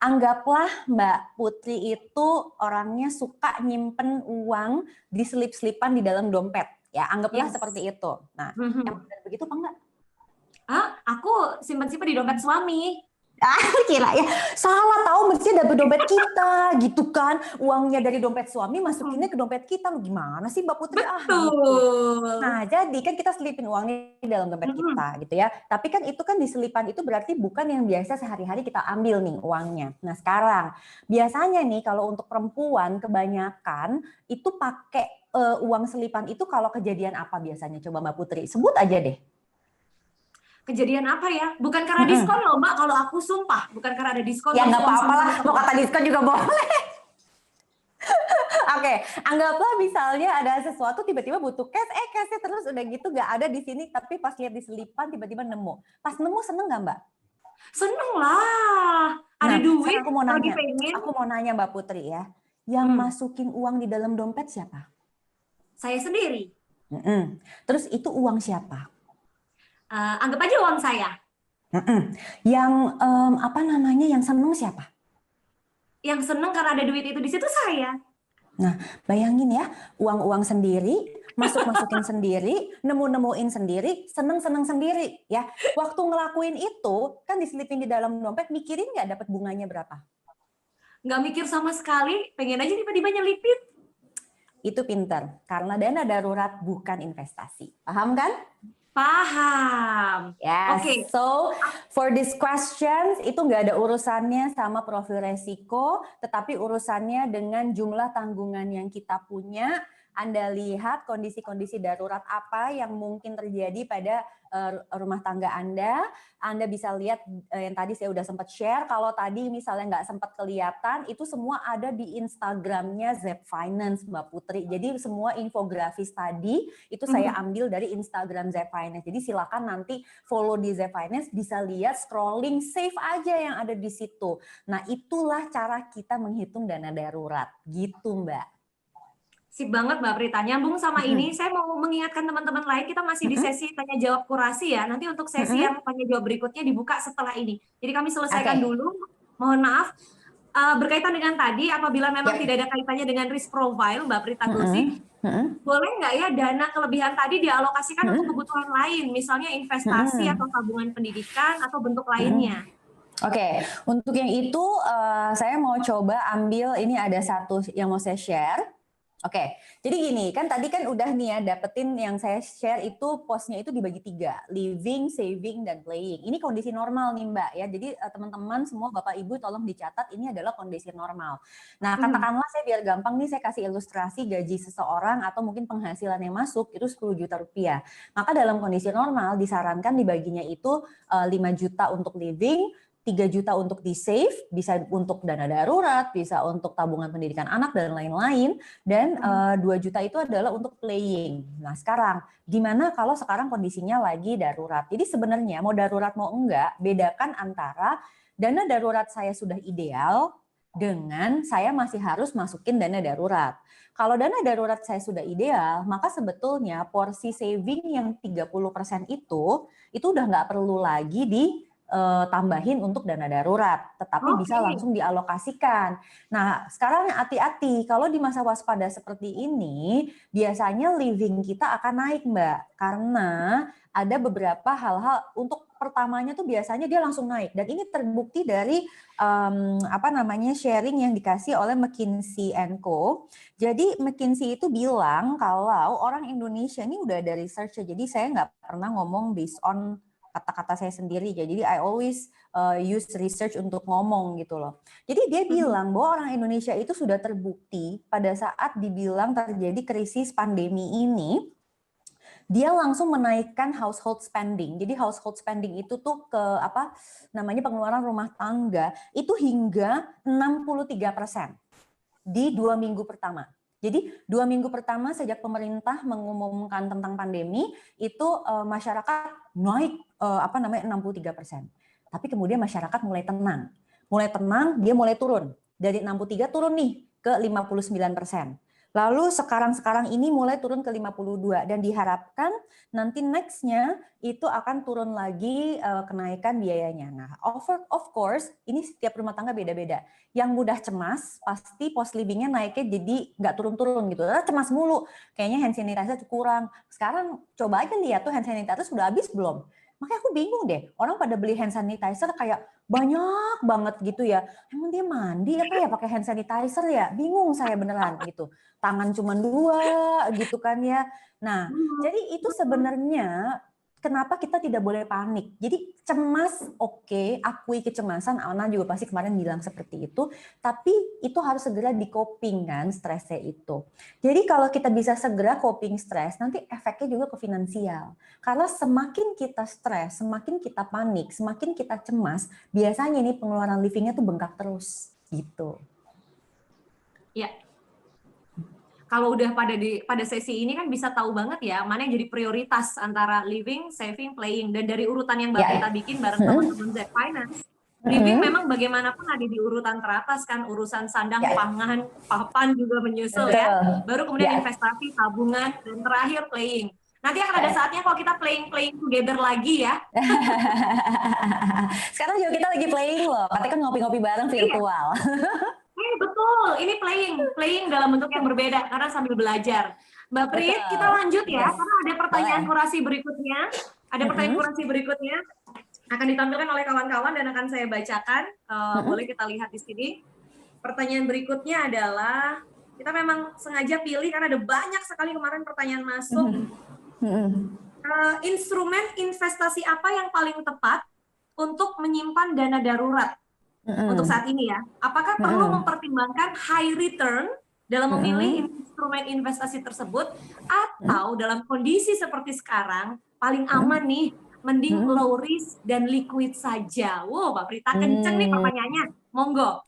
Anggaplah Mbak Putri itu orangnya suka nyimpen uang di selip-selipan di dalam dompet. Ya, anggaplah seperti itu. Nah, yang benar begitu apa enggak? Aku simpan-simpan di dompet suami. Kira ya, salah tahu, mestinya dari dompet kita gitu kan. Uangnya dari dompet suami masukinnya ke dompet kita. Lu gimana sih Mbak Putri? Betul. Gitu. Nah, jadi kan kita selipin uangnya di dalam dompet kita gitu ya. Tapi kan itu kan diselipan itu berarti bukan yang biasa sehari-hari kita ambil nih uangnya. Nah, sekarang biasanya nih kalau untuk perempuan kebanyakan itu pakai uang selipan itu kalau kejadian apa biasanya? Coba Mbak Putri sebut aja deh. Kejadian apa ya? Bukan karena diskon loh Mbak, kalau aku sumpah. Bukan karena ada diskon. Ya nggak apa-apa lah, mau kata diskon juga boleh. Oke, anggaplah misalnya ada sesuatu tiba-tiba butuh cash, cashnya terus udah gitu nggak ada di sini, tapi pas lihat di selipan tiba-tiba nemu. Pas nemu seneng nggak Mbak? Seneng lah. Ada duit, aku mau nanya Mbak Putri ya, yang masukin uang di dalam dompet siapa? Saya sendiri. Terus itu uang siapa? Anggap aja uang saya. Yang yang seneng siapa? Yang seneng karena ada duit itu di situ saya. Nah, bayangin ya, uang-uang sendiri, masukin sendiri, nemu-nemuin sendiri, seneng-seneng sendiri ya. Waktu ngelakuin itu kan diselipin di dalam dompet, mikirin nggak dapat bunganya berapa? Nggak mikir sama sekali, pengen aja tiba-tiba nyelipin. Itu pinter, karena dana darurat bukan investasi. Paham kan? Paham. Yes. Okay. So for these questions itu nggak ada urusannya sama profil resiko, tetapi urusannya dengan jumlah tanggungan yang kita punya. Anda lihat kondisi-kondisi darurat apa yang mungkin terjadi pada rumah tangga Anda. Anda bisa lihat yang tadi saya udah sempat share. Kalau tadi misalnya nggak sempat kelihatan, itu semua ada di Instagramnya Zep Finance, Mbak Putri. Jadi semua infografis tadi itu saya ambil dari Instagram Zep Finance. Jadi silakan nanti follow di Zep Finance, bisa lihat scrolling, save aja yang ada di situ. Nah itulah cara kita menghitung dana darurat, gitu Mbak. Sip banget Mbak Prita. Nyambung sama ini, saya mau mengingatkan teman-teman lain, kita masih di sesi tanya jawab kurasi ya. Nanti untuk sesi yang tanya jawab berikutnya dibuka setelah ini. Jadi kami selesaikan dulu. Mohon maaf. berkaitan dengan tadi, apabila memang tidak ada kaitannya dengan risk profile, Mbak Prita Gosik, boleh nggak ya dana kelebihan tadi dialokasikan untuk kebutuhan lain, misalnya investasi atau tabungan pendidikan atau bentuk lainnya? Oke, untuk yang itu saya mau coba ambil, ini ada satu yang mau saya share. Oke, jadi gini, kan tadi kan udah nih ya dapetin yang saya share itu posnya itu dibagi 3, living, saving, dan playing. Ini kondisi normal nih Mbak ya, jadi teman-teman semua Bapak Ibu tolong dicatat ini adalah kondisi normal. Nah katakanlah saya biar gampang nih saya kasih ilustrasi gaji seseorang atau mungkin penghasilan yang masuk itu 10 juta rupiah. Maka dalam kondisi normal disarankan dibaginya itu 5 juta untuk living, 3 juta untuk di-save, bisa untuk dana darurat, bisa untuk tabungan pendidikan anak, dan lain-lain. Dan 2 juta itu adalah untuk playing. Nah sekarang, gimana kalau sekarang kondisinya lagi darurat? Jadi sebenarnya mau darurat mau enggak, bedakan antara dana darurat saya sudah ideal dengan saya masih harus masukin dana darurat. Kalau dana darurat saya sudah ideal, maka sebetulnya porsi saving yang 30% itu udah nggak perlu lagi tambahin untuk dana darurat, tetapi bisa langsung dialokasikan. Nah, sekarang hati-hati, kalau di masa waspada seperti ini, biasanya living kita akan naik, Mbak, karena ada beberapa hal-hal. Untuk pertamanya tuh biasanya dia langsung naik, dan ini terbukti dari sharing yang dikasih oleh McKinsey & Co. Jadi McKinsey itu bilang kalau orang Indonesia ini udah ada research, jadi saya nggak pernah ngomong based on kata-kata saya sendiri, jadi I always use research untuk ngomong gitu loh. Jadi dia bilang bahwa orang Indonesia itu sudah terbukti pada saat dibilang terjadi krisis pandemi ini, dia langsung menaikkan household spending. Jadi household spending itu tuh pengeluaran rumah tangga itu hingga 63% di 2 minggu pertama. Jadi 2 minggu pertama sejak pemerintah mengumumkan tentang pandemi itu masyarakat naik 63%. Tapi kemudian masyarakat mulai tenang, dia mulai turun dari 63 turun nih ke 59%. Lalu sekarang ini mulai turun ke 52 dan diharapkan nanti next-nya itu akan turun lagi kenaikan biayanya. Nah, of course ini setiap rumah tangga beda-beda. Yang mudah cemas pasti post living-nya naiknya jadi nggak turun-turun gitu. Cemas mulu, kayaknya hand sanitizer kurang. Sekarang coba aja lihat tuh hand sanitizer sudah habis belum? Makanya aku bingung deh, orang pada beli hand sanitizer kayak banyak banget gitu ya. Emang dia mandi apa ya pakai hand sanitizer ya? Bingung saya beneran gitu. Tangan cuma 2 gitu kan ya. Nah, jadi itu sebenarnya kenapa kita tidak boleh panik. Jadi cemas oke, akui kecemasan, Ana juga pasti kemarin bilang seperti itu, tapi itu harus segera di-coping kan stresnya itu. Jadi kalau kita bisa segera coping stres, nanti efeknya juga ke finansial. Karena semakin kita stres, semakin kita panik, semakin kita cemas, biasanya nih pengeluaran livingnya tuh bengkak terus gitu. Ya. Kalau udah pada sesi ini kan bisa tahu banget ya mana yang jadi prioritas antara living, saving, playing, dan dari urutan yang Mbak Prita bikin bareng teman-teman Z Finance, living memang bagaimanapun ada di urutan teratas kan, urusan sandang, pangan, papan juga menyusul ya, baru kemudian investasi, tabungan, dan terakhir playing. Nanti akan ada saatnya kalau kita playing together lagi ya. Sekarang juga kita lagi playing loh, katanya kan ngopi-ngopi bareng virtual. Betul, ini playing dalam bentuk yang berbeda karena sambil belajar. Mbak Prit, kita lanjut ya, karena ada pertanyaan kurasi berikutnya. Akan ditampilkan oleh kawan-kawan dan akan saya bacakan. Boleh kita lihat di sini. Pertanyaan berikutnya adalah, kita memang sengaja pilih karena ada banyak sekali kemarin pertanyaan masuk. Instrumen investasi apa yang paling tepat untuk menyimpan dana darurat? Untuk saat ini ya, apakah perlu mempertimbangkan high return dalam memilih instrumen investasi tersebut, atau dalam kondisi seperti sekarang paling aman nih, mending low risk dan liquid saja? Wow, Mbak Prita kenceng nih pertanyaannya, monggo.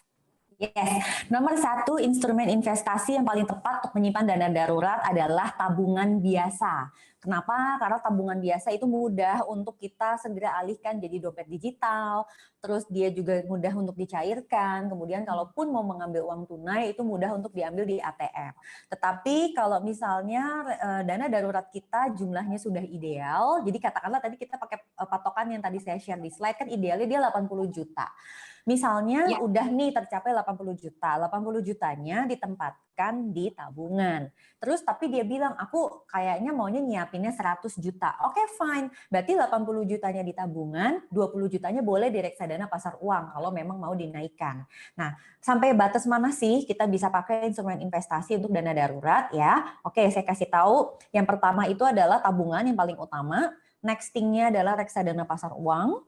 Yes, nomor 1 instrumen investasi yang paling tepat untuk menyimpan dana darurat adalah tabungan biasa. Kenapa? Karena tabungan biasa itu mudah untuk kita segera alihkan jadi dompet digital, terus dia juga mudah untuk dicairkan, kemudian kalaupun mau mengambil uang tunai itu mudah untuk diambil di ATM. Tetapi kalau misalnya dana darurat kita jumlahnya sudah ideal, jadi katakanlah tadi kita pakai patokan yang tadi saya share di slide, kan idealnya dia 80 juta. Misalnya Ya. udah nih tercapai 80 juta, 80 jutanya ditempatkan di tabungan. Terus tapi dia bilang, aku kayaknya maunya nyiapinnya 100 juta. Oke, fine. Berarti 80 jutanya di tabungan, 20 jutanya boleh di reksadana pasar uang kalau memang mau dinaikkan. Nah, sampai batas mana sih kita bisa pakai instrumen investasi untuk dana darurat ya? Oke, saya kasih tahu. Yang pertama itu adalah tabungan yang paling utama. Next thing-nya adalah reksadana pasar uang.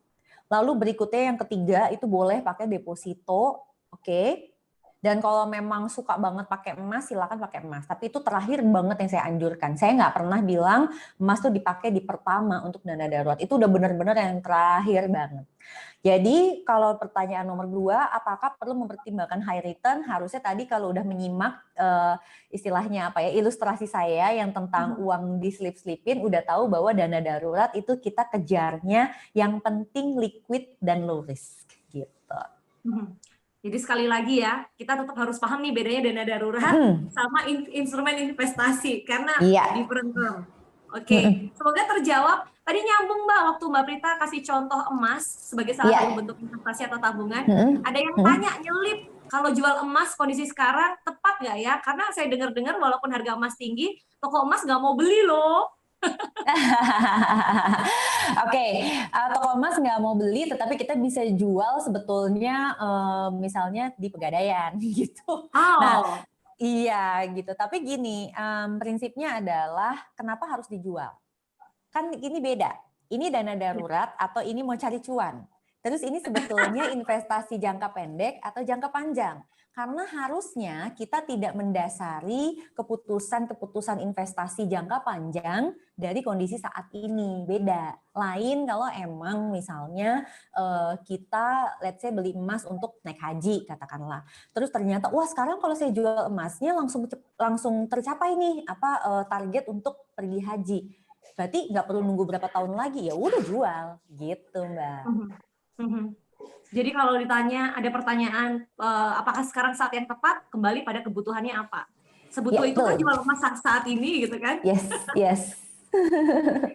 Lalu berikutnya yang ketiga itu boleh pakai deposito, oke. Dan kalau memang suka banget pakai emas, silakan pakai emas. Tapi itu terakhir banget yang saya anjurkan. Saya nggak pernah bilang emas tuh dipakai di pertama untuk dana darurat. Itu udah benar-benar yang terakhir banget. Jadi kalau pertanyaan nomor 2, apakah perlu mempertimbangkan high return? Harusnya tadi kalau udah menyimak istilahnya apa ya, ilustrasi saya yang tentang uang diselip-selipin, udah tahu bahwa dana darurat itu kita kejarnya yang penting liquid dan low risk gitu. Jadi sekali lagi ya, kita tetap harus paham nih bedanya dana darurat sama instrumen investasi karena Iya. different term. Oke, semoga terjawab. Tadi nyambung Mbak waktu Mbak Prita kasih contoh emas sebagai salah Iya. satu bentuk investasi atau tabungan. Ada yang tanya nyelip kalau jual emas kondisi sekarang tepat nggak ya? Karena saya dengar-dengar walaupun harga emas tinggi, toko emas nggak mau beli loh. Oke, toko emas nggak mau beli, tetapi kita bisa jual sebetulnya misalnya di Pegadaian gitu. Nah, iya gitu. Tapi gini, prinsipnya adalah kenapa harus dijual? Kan ini beda. Ini dana darurat atau ini mau cari cuan. Terus ini sebetulnya investasi jangka pendek atau jangka panjang. Karena harusnya kita tidak mendasari keputusan-keputusan investasi jangka panjang dari kondisi saat ini. Beda. Lain kalau emang misalnya kita let's say beli emas untuk naik haji katakanlah. Terus ternyata wah sekarang kalau saya jual emasnya langsung tercapai nih target untuk pergi haji. Berarti nggak perlu nunggu berapa tahun lagi, ya udah jual gitu Mbak. Jadi kalau ditanya ada pertanyaan apakah sekarang saat yang tepat, kembali pada kebutuhannya apa. Sebutuh Ya, itu kan jual emas saat ini gitu kan. Yes.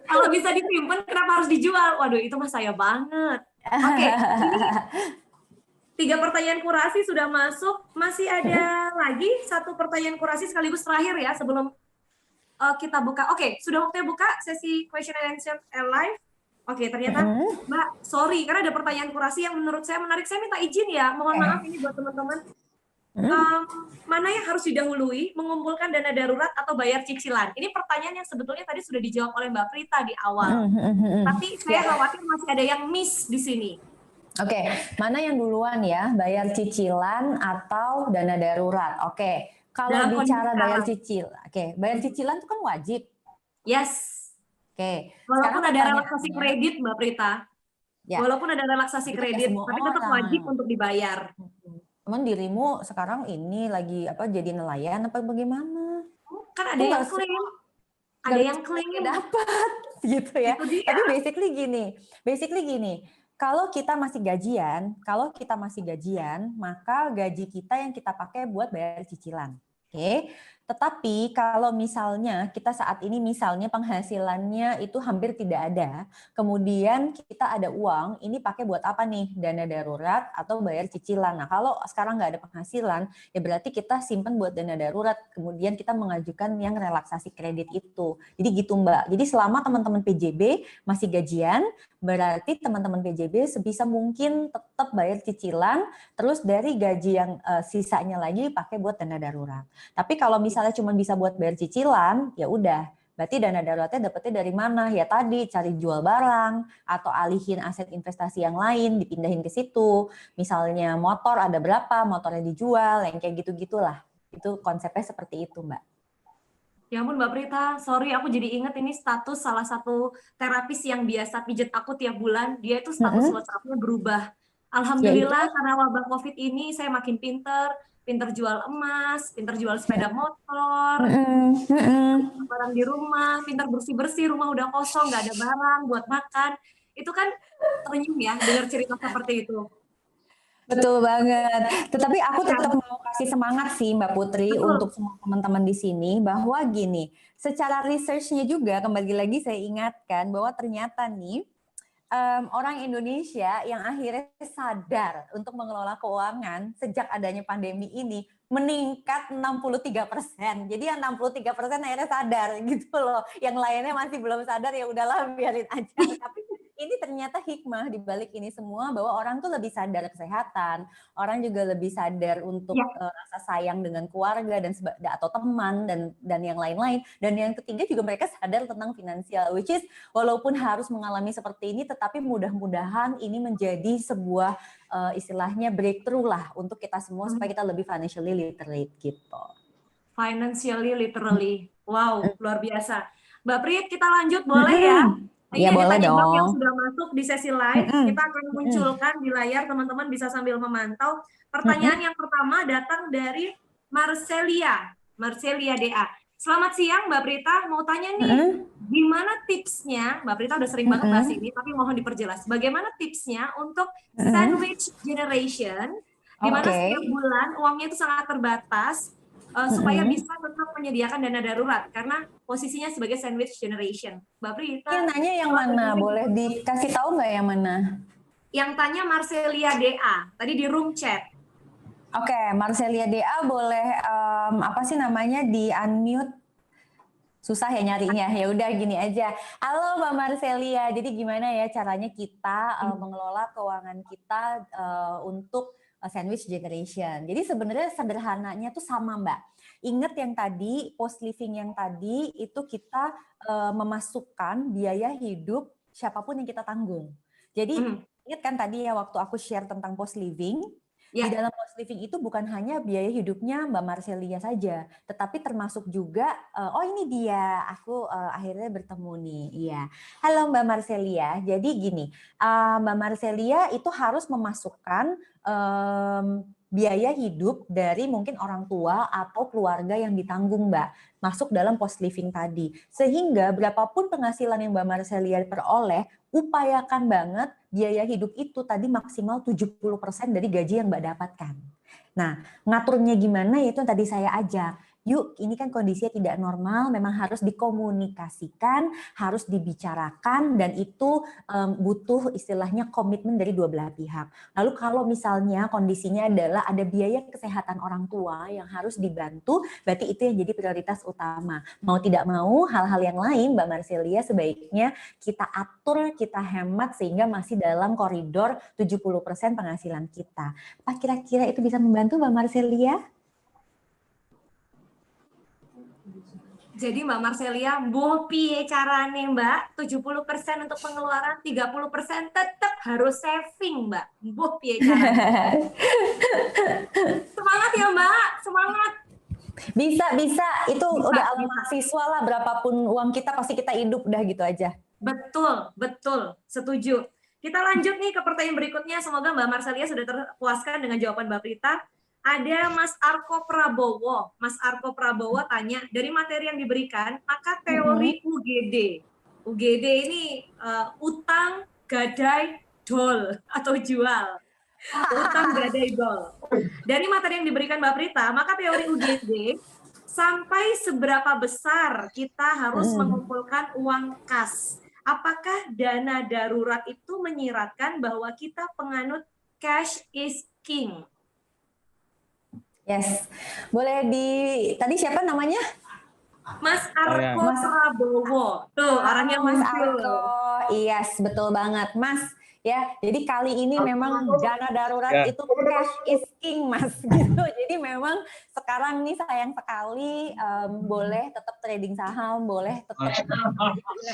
Kalau bisa disimpan kenapa harus dijual? Waduh itu mah saya banget. Oke, ini 3 pertanyaan kurasi sudah masuk. Masih ada lagi 1 pertanyaan kurasi sekaligus terakhir ya sebelum kita buka. Oke, sudah waktunya buka sesi question and answer live. Oke, ternyata Mbak, sorry karena ada pertanyaan kurasi yang menurut saya menarik. Saya minta izin ya, mohon maaf ini buat teman-teman. Mana yang harus didahului, mengumpulkan dana darurat atau bayar cicilan? Ini pertanyaan yang sebetulnya tadi sudah dijawab oleh Mbak Prita di awal. Tapi saya khawatir masih ada yang miss di sini. Oke, mana yang duluan ya, bayar cicilan atau dana darurat? Oke. Kalau Dalam bicara kondisi bayar cicilan, bayar cicilan itu kan wajib. Yes. Walaupun ada relaksasi kredit, Mbak Prita. Ya. Walaupun ada relaksasi kredit, tapi tetap wajib untuk dibayar. Emang dirimu sekarang ini lagi jadi nelayan apa bagaimana? Kan ada yang klaim. Ada yang klaim dapat gitu ya. Tapi basically gini. Kalau kita masih gajian, maka gaji kita yang kita pakai buat bayar cicilan. Oke. Tetapi kalau misalnya kita saat ini misalnya penghasilannya itu hampir tidak ada, kemudian kita ada uang, ini pakai buat apa nih? Dana darurat atau bayar cicilan. Nah, kalau sekarang nggak ada penghasilan, ya berarti kita simpan buat dana darurat, kemudian kita mengajukan yang relaksasi kredit itu. Jadi gitu Mbak. Jadi selama teman-teman PJB masih gajian, berarti teman-teman PJB sebisa mungkin tetap bayar cicilan, terus dari gaji yang sisanya lagi pakai buat dana darurat. Tapi kalau misalnya cuma bisa buat bayar cicilan, ya udah. Berarti dana daruratnya dapetnya dari mana? Ya tadi cari jual barang atau alihin aset investasi yang lain, dipindahin ke situ. Misalnya motor ada berapa, motornya dijual, yang kayak gitu-gitulah. Itu konsepnya seperti itu, Mbak. Ya ampun Mbak Prita, sorry aku jadi inget ini status salah satu terapis yang biasa pijet aku tiap bulan, dia itu status WhatsApp-nya berubah. Alhamdulillah karena wabah COVID ini saya makin pinter jual emas, pinter jual sepeda motor, barang di rumah, pinter bersih-bersih, rumah udah kosong, nggak ada barang buat makan. Itu kan tersenyum ya dengar cerita seperti itu. Betul banget. Tetapi aku tetap mau kasih semangat sih Mbak Putri untuk semua teman-teman di sini bahwa gini, secara research-nya juga kembali lagi saya ingatkan bahwa ternyata nih orang Indonesia yang akhirnya sadar untuk mengelola keuangan sejak adanya pandemi ini meningkat 63%. Jadi yang 63% akhirnya sadar gitu loh. Yang lainnya masih belum sadar, ya udahlah biarin aja. Tapi ini ternyata hikmah di balik ini semua, bahwa orang tuh lebih sadar kesehatan, orang juga lebih sadar untuk rasa sayang dengan keluarga dan atau teman dan yang lain-lain. Dan yang ketiga juga mereka sadar tentang finansial, which is walaupun harus mengalami seperti ini, tetapi mudah-mudahan ini menjadi sebuah istilahnya breakthrough lah untuk kita semua supaya kita lebih financially literate gitu. Financially literally, wow, luar biasa. Mbak Prit, kita lanjut boleh ya? Iya boleh dong. Yang sudah masuk di sesi live, kita akan munculkan di layar, teman-teman bisa sambil memantau. Pertanyaan yang pertama datang dari Marcelia DA. Selamat siang Mbak Prita, mau tanya nih, gimana tipsnya, Mbak Prita udah sering banget bahas ini, tapi mohon diperjelas, bagaimana tipsnya untuk sandwich generation, di mana setiap bulan uangnya itu sangat terbatas, supaya bisa tetap menyediakan dana darurat, karena posisinya sebagai sandwich generation. Mbak Prita. Yang nanya yang mana? Boleh dikasih tahu nggak yang mana? Yang tanya Marcelia DA, tadi di room chat. Oke, Marcelia DA boleh apa sih namanya di unmute? Susah ya nyarinya. Ya udah gini aja. Halo Mbak Marcelia. Jadi gimana ya caranya kita mengelola keuangan kita untuk sandwich generation. Jadi sebenarnya sederhananya tuh sama Mbak. Ingat yang tadi post living yang tadi itu kita memasukkan biaya hidup siapapun yang kita tanggung. Jadi ingat kan tadi ya waktu aku share tentang post living. Di dalam post living itu bukan hanya biaya hidupnya Mbak Marcelia saja, tetapi termasuk juga, oh ini dia, aku akhirnya bertemu nih. Iya. Halo Mbak Marcelia, jadi gini, Mbak Marcelia itu harus memasukkan biaya hidup dari mungkin orang tua atau keluarga yang ditanggung Mbak, masuk dalam post living tadi. Sehingga berapapun penghasilan yang Mbak Marcelia peroleh, upayakan banget biaya hidup itu tadi maksimal 70% dari gaji yang Mbak dapatkan. Nah, ngaturnya gimana itu yang tadi saya ajak. Yuk, ini kan kondisinya tidak normal, memang harus dikomunikasikan, harus dibicarakan, dan itu butuh istilahnya komitmen dari dua belah pihak. Lalu kalau misalnya kondisinya adalah ada biaya kesehatan orang tua yang harus dibantu, berarti itu yang jadi prioritas utama. Mau tidak mau, hal-hal yang lain Mbak Marcelia sebaiknya kita atur, kita hemat sehingga masih dalam koridor 70% penghasilan kita. Pak, kira-kira itu bisa membantu Mbak Marcelia? Jadi Mbak Marcelia, mbuh piye carane Mbak, 70% untuk pengeluaran, 30% tetap harus saving Mbak. Mbuh piye carane. Semangat ya Mbak, semangat. Bisa. Itu udah ala mahasiswa lah, berapapun uang kita pasti kita hidup, udah gitu aja. Betul, setuju. Kita lanjut nih ke pertanyaan berikutnya, semoga Mbak Marcelia sudah terpuaskan dengan jawaban Mbak Prita. Ada Mas Arko Prabowo. Mas Arko Prabowo tanya, dari materi yang diberikan, maka teori UGD. UGD ini utang, gadai, dol atau jual. Utang, gadai, dol. Dari materi yang diberikan Mbak Prita, maka teori UGD, sampai seberapa besar kita harus mengumpulkan uang kas. Apakah dana darurat itu menyiratkan bahwa kita penganut cash is king? Yes, boleh tadi siapa namanya? Mas Arko Prabowo. Tuh, orangnya Mas muncul. Arko, yes, betul banget, Mas. Ya, jadi kali ini memang dana darurat itu cash is king, Mas. Gitu. Jadi memang sekarang nih sayang sekali boleh tetap trading saham, boleh tetap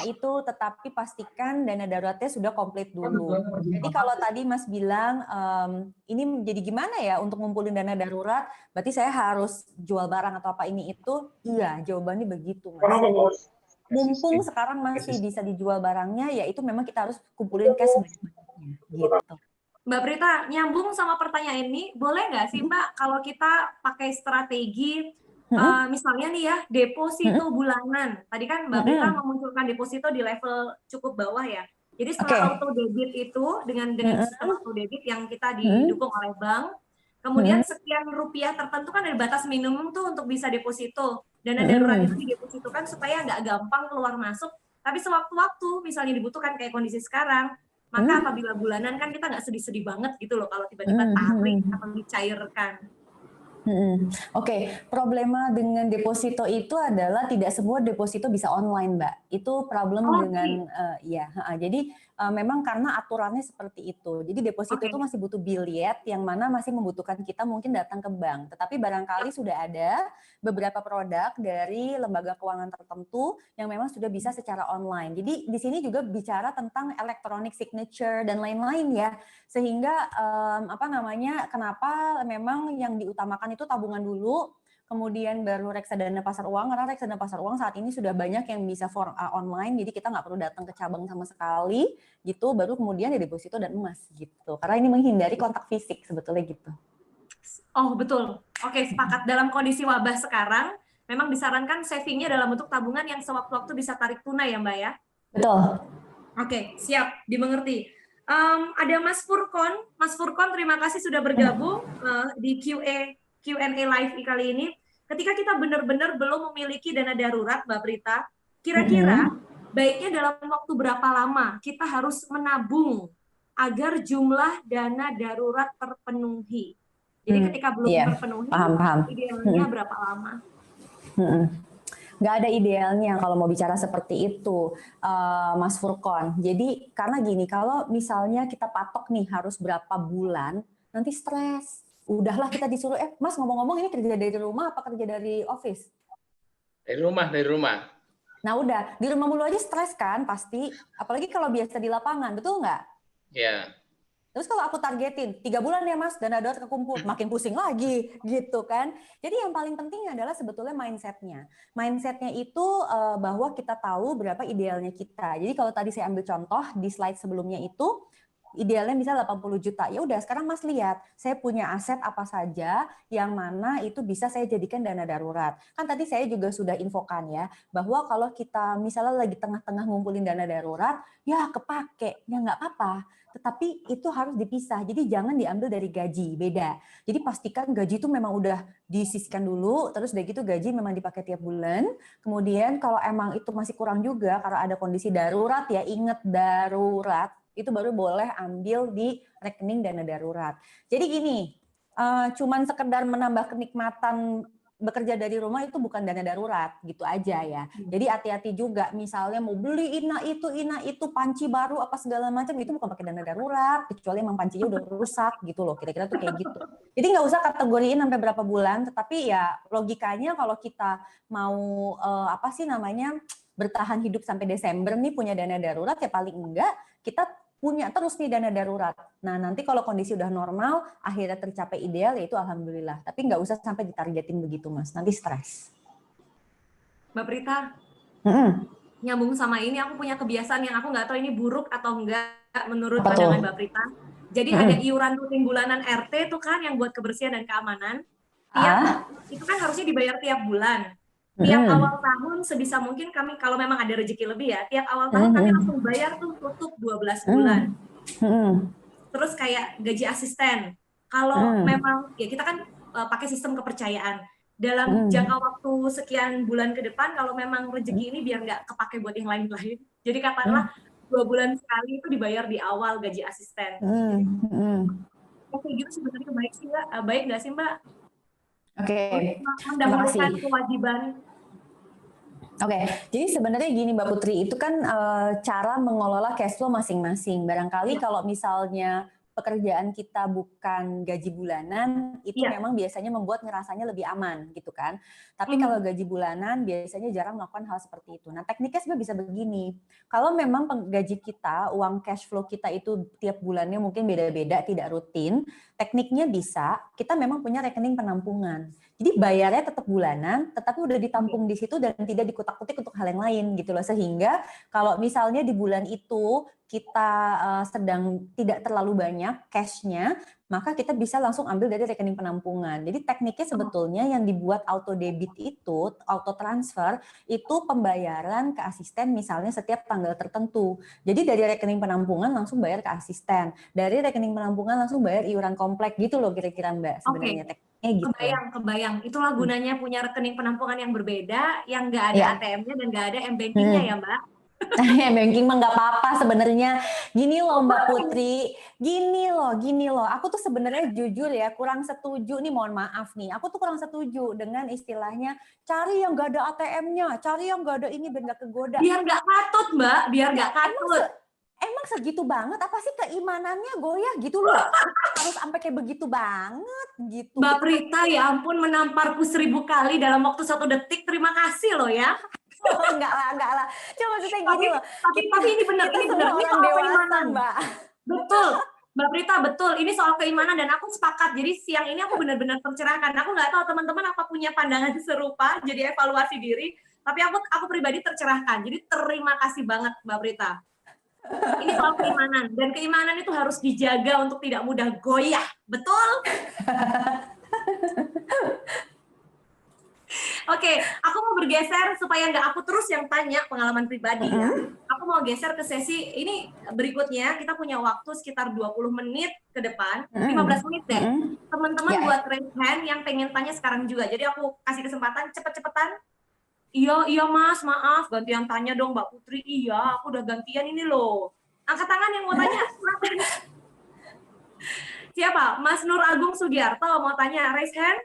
itu, tetapi pastikan dana daruratnya sudah komplit dulu. Jadi kalau tadi Mas bilang ini jadi gimana ya untuk ngumpulin dana darurat, berarti saya harus jual barang atau apa ini itu? Iya, jawabannya begitu, Mas. Mumpung sekarang masih bisa dijual barangnya, ya itu memang kita harus kumpulin cash sebanyak-banyaknya. Gitu. Mbak Prita, nyambung sama pertanyaan ini, boleh nggak sih Mbak kalau kita pakai strategi, misalnya nih ya, deposito bulanan. Tadi kan Mbak Prita memunculkan deposito di level cukup bawah ya. Jadi setelah auto debit itu, dengan sistem auto debit yang kita didukung oleh bank, kemudian sekian rupiah tertentu kan ada batas minimum tuh untuk bisa deposito. Dana darurat itu didepositokan supaya nggak gampang keluar masuk, tapi sewaktu-waktu misalnya dibutuhkan kayak kondisi sekarang, Maka apabila bulanan kan kita nggak sedih-sedih banget gitu loh kalau tiba-tiba tarik atau dicairkan. Oke, problema dengan deposito itu adalah tidak semua deposito bisa online, Mbak. Itu problem dengan jadi memang karena aturannya seperti itu. Jadi deposito itu masih butuh biliet yang mana masih membutuhkan kita mungkin datang ke bank. Tetapi barangkali sudah ada beberapa produk dari lembaga keuangan tertentu yang memang sudah bisa secara online. Jadi di sini juga bicara tentang electronic signature dan lain-lain ya. Sehingga kenapa memang yang diutamakan itu tabungan dulu, kemudian baru reksadana pasar uang, karena reksadana pasar uang saat ini sudah banyak yang bisa online, jadi kita nggak perlu datang ke cabang sama sekali, gitu, baru kemudian deposito dan emas, gitu. Karena ini menghindari kontak fisik sebetulnya gitu. Oh betul, oke sepakat. Dalam kondisi wabah sekarang, memang disarankan savingnya dalam bentuk tabungan yang sewaktu-waktu bisa tarik tunai ya Mbak ya? Betul. Oke, siap, dimengerti. Ada Mas Furkon terima kasih sudah bergabung di Q&A live kali ini. Ketika kita benar-benar belum memiliki dana darurat, Mbak Prita, kira-kira baiknya dalam waktu berapa lama kita harus menabung agar jumlah dana darurat terpenuhi? Jadi ketika belum terpenuhi, idealnya berapa lama? Nggak ada idealnya kalau mau bicara seperti itu, Mas Furkon. Jadi karena gini, kalau misalnya kita patok nih harus berapa bulan, nanti stres. Udahlah kita disuruh, Mas ngomong-ngomong ini kerja dari rumah apa kerja dari office? Dari rumah. Nah udah, di rumah mulu aja stres kan pasti, apalagi kalau biasa di lapangan, betul nggak? Iya. Terus kalau aku targetin 3 bulan ya Mas, dana darurat kekumpul, makin pusing lagi gitu kan. Jadi yang paling penting adalah sebetulnya mindsetnya. Mindsetnya itu bahwa kita tahu berapa idealnya kita. Jadi kalau tadi saya ambil contoh di slide sebelumnya itu, idealnya bisa 80 juta. Ya udah sekarang Mas lihat, saya punya aset apa saja yang mana itu bisa saya jadikan dana darurat. Kan tadi saya juga sudah infokan ya, bahwa kalau kita misalnya lagi tengah-tengah ngumpulin dana darurat, ya kepake, ya nggak apa-apa. Tetapi itu harus dipisah, jadi jangan diambil dari gaji, beda. Jadi pastikan gaji itu memang udah disisihkan dulu, terus udah gitu gaji memang dipakai tiap bulan. Kemudian kalau emang itu masih kurang juga, karena ada kondisi darurat ya, ingat darurat, itu baru boleh ambil di rekening dana darurat. Jadi gini, cuman sekedar menambah kenikmatan bekerja dari rumah itu bukan dana darurat, gitu aja ya. Jadi hati-hati juga, misalnya mau beli ina itu, panci baru apa segala macam, itu bukan pakai dana darurat, kecuali emang pancinya udah rusak gitu loh, kira-kira tuh kayak gitu. Jadi nggak usah kategoriin sampai berapa bulan, tetapi ya logikanya kalau kita mau bertahan hidup sampai Desember nih punya dana darurat, ya paling enggak kita punya terus nih dana darurat. Nah nanti kalau kondisi udah normal, akhirnya tercapai ideal, ya itu alhamdulillah. Tapi nggak usah sampai ditargetin begitu Mas, nanti stres. Mbak Prita, nyambung sama ini, aku punya kebiasaan yang aku nggak tahu ini buruk atau enggak menurut pandangan Mbak Prita. Jadi ada iuran rutin bulanan RT itu kan yang buat kebersihan dan keamanan. Itu kan harusnya dibayar tiap bulan. Tiap awal tahun sebisa mungkin kami, kalau memang ada rezeki lebih ya, tiap awal tahun kami langsung bayar tuh tutup 12 bulan. Terus kayak gaji asisten. Kalau memang, ya kita kan pakai sistem kepercayaan. Dalam jangka waktu sekian bulan ke depan, kalau memang rezeki ini biar nggak kepake buat yang lain-lain. Jadi katakanlah 2 bulan sekali itu dibayar di awal gaji asisten. Oke gitu sebenarnya baik nggak sih Mbak? Oke, mendahulukan kewajiban. Oke, jadi sebenarnya gini Mbak Putri, itu kan cara mengelola cash flow masing-masing. Barangkali kalau misalnya pekerjaan kita bukan gaji bulanan, itu memang biasanya membuat ngerasanya lebih aman gitu kan. Tapi kalau gaji bulanan biasanya jarang melakukan hal seperti itu. Nah tekniknya sebenarnya bisa begini, kalau memang gaji kita, uang cash flow kita itu tiap bulannya mungkin beda-beda, tidak rutin, tekniknya bisa, kita memang punya rekening penampungan. Jadi bayarnya tetap bulanan, tetapi udah ditampung di situ dan tidak dikutak-kutik untuk hal yang lain gitu loh. Sehingga kalau misalnya di bulan itu kita sedang tidak terlalu banyak cash-nya, maka kita bisa langsung ambil dari rekening penampungan. Jadi tekniknya sebetulnya yang dibuat auto debit itu, auto transfer, itu pembayaran ke asisten misalnya setiap tanggal tertentu. Jadi dari rekening penampungan langsung bayar ke asisten. Dari rekening penampungan langsung bayar iuran komplek gitu loh kira-kira Mbak sebenarnya tekniknya. Gitu. Kebayang. Itulah gunanya punya rekening penampungan yang berbeda, yang nggak ada ATM-nya dan nggak ada M-Banking-nya ya Mbak? Banking mah nggak apa-apa sebenarnya. Gini loh Mbak Putri, gini loh. Aku tuh sebenarnya jujur ya kurang setuju nih, mohon maaf nih. Aku tuh kurang setuju dengan istilahnya cari yang nggak ada ATM-nya, cari yang nggak ada ini biar nggak kegoda. Biar nggak katut, Mbak, biar nggak katut. Emang segitu banget? Apa sih keimanannya goyah gitu loh? Harus sampai kayak begitu banget gitu. Mbak Prita, ya ampun, menamparku 1000 kali dalam waktu 1 detik. Terima kasih loh ya. Enggak lah. Cuma maksudnya gini loh. Tapi ini benar, Kita ini semua benar. Ini orang soal dewasa, keimanan. Mbak. Betul. Mbak Prita, betul. Ini soal keimanan dan aku sepakat. Jadi siang ini aku benar-benar tercerahkan. Aku nggak tahu teman-teman apa punya pandangan serupa, jadi evaluasi diri. Tapi aku pribadi tercerahkan. Jadi terima kasih banget Mbak Prita. Ini soal keimanan. Dan keimanan itu harus dijaga untuk tidak mudah goyah. Betul? Oke, aku mau bergeser supaya nggak aku terus yang tanya pengalaman pribadi ya. Aku mau geser ke sesi ini berikutnya. Kita punya waktu sekitar 20 menit ke depan, 15 menit deh. Teman-teman buat raise hand yang pengen tanya sekarang juga. Jadi aku kasih kesempatan cepet-cepetan. Iya Mas, maaf gantian tanya dong Mbak Putri. Iya, aku udah gantian ini loh. Angkat tangan yang mau tanya. Siapa? Mas Nur Agung Sugiarto mau tanya, raise hand.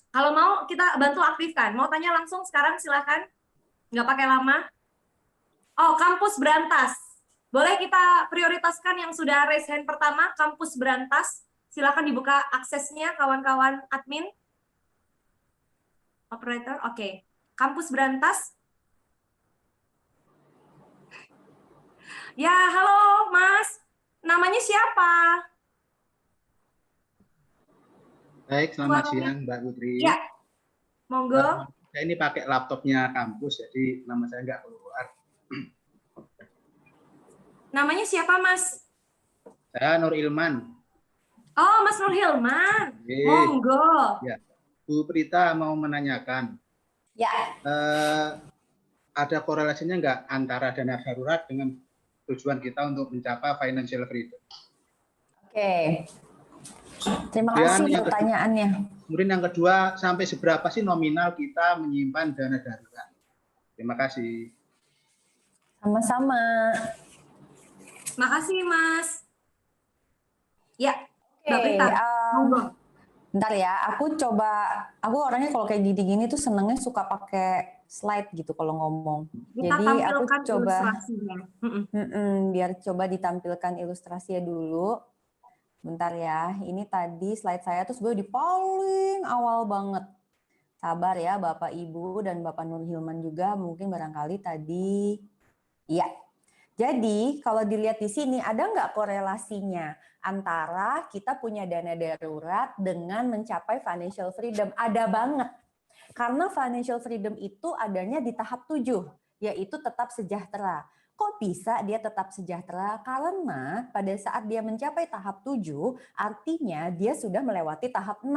Kalau mau kita bantu aktifkan. Mau tanya langsung sekarang silakan. Nggak pakai lama. Oh, Kampus Berantas. Boleh kita prioritaskan yang sudah raise hand pertama, Kampus Berantas. Silakan dibuka aksesnya kawan-kawan admin. Operator, oke. Kampus Berantas. Ya, halo Mas. Namanya siapa? Baik, selamat siang Mbak Putri. Ya, monggo. Saya ini pakai laptopnya kampus, jadi nama saya nggak keluar. Namanya siapa Mas? Saya Nur Ilman. Oh, Mas Nur Hilman. Monggo. Ya, Bu Prita mau menanyakan. Ya. Ada korelasinya nggak antara dana darurat dengan tujuan kita untuk mencapai financial freedom? Oke. Terima kasih pertanyaannya. Kemudian yang kedua, sampai seberapa sih nominal kita menyimpan dana darurat? Terima kasih. Sama-sama. Makasih Mas. Ya, Mbak Oke, Prita. Monggo. Bentar ya, aku orangnya kalau kayak gini-gini tuh senengnya suka pakai slide gitu kalau ngomong. Kita Jadi aku tampilkan coba ilustrasinya. biar coba ditampilkan ilustrasinya dulu. Bentar ya, ini tadi slide saya tuh sebenarnya di paling awal banget. Sabar ya Bapak Ibu dan Bapak Nur Hilman juga mungkin barangkali tadi. Iya. Jadi kalau dilihat di sini ada nggak korelasinya antara kita punya dana darurat dengan mencapai financial freedom? Ada banget. Karena financial freedom itu adanya di tahap 7, yaitu tetap sejahtera. Kok bisa dia tetap sejahtera? Karena pada saat dia mencapai tahap 7, artinya dia sudah melewati tahap 6.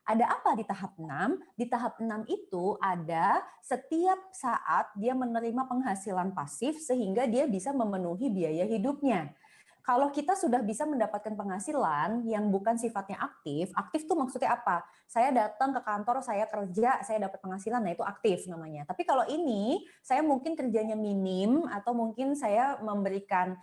Ada apa di tahap 6? Di tahap 6 itu ada setiap saat dia menerima penghasilan pasif sehingga dia bisa memenuhi biaya hidupnya. Kalau kita sudah bisa mendapatkan penghasilan yang bukan sifatnya aktif, aktif tuh maksudnya apa? Saya datang ke kantor, saya kerja, saya dapat penghasilan, nah itu aktif namanya. Tapi kalau ini, saya mungkin kerjanya minim atau mungkin saya memberikan,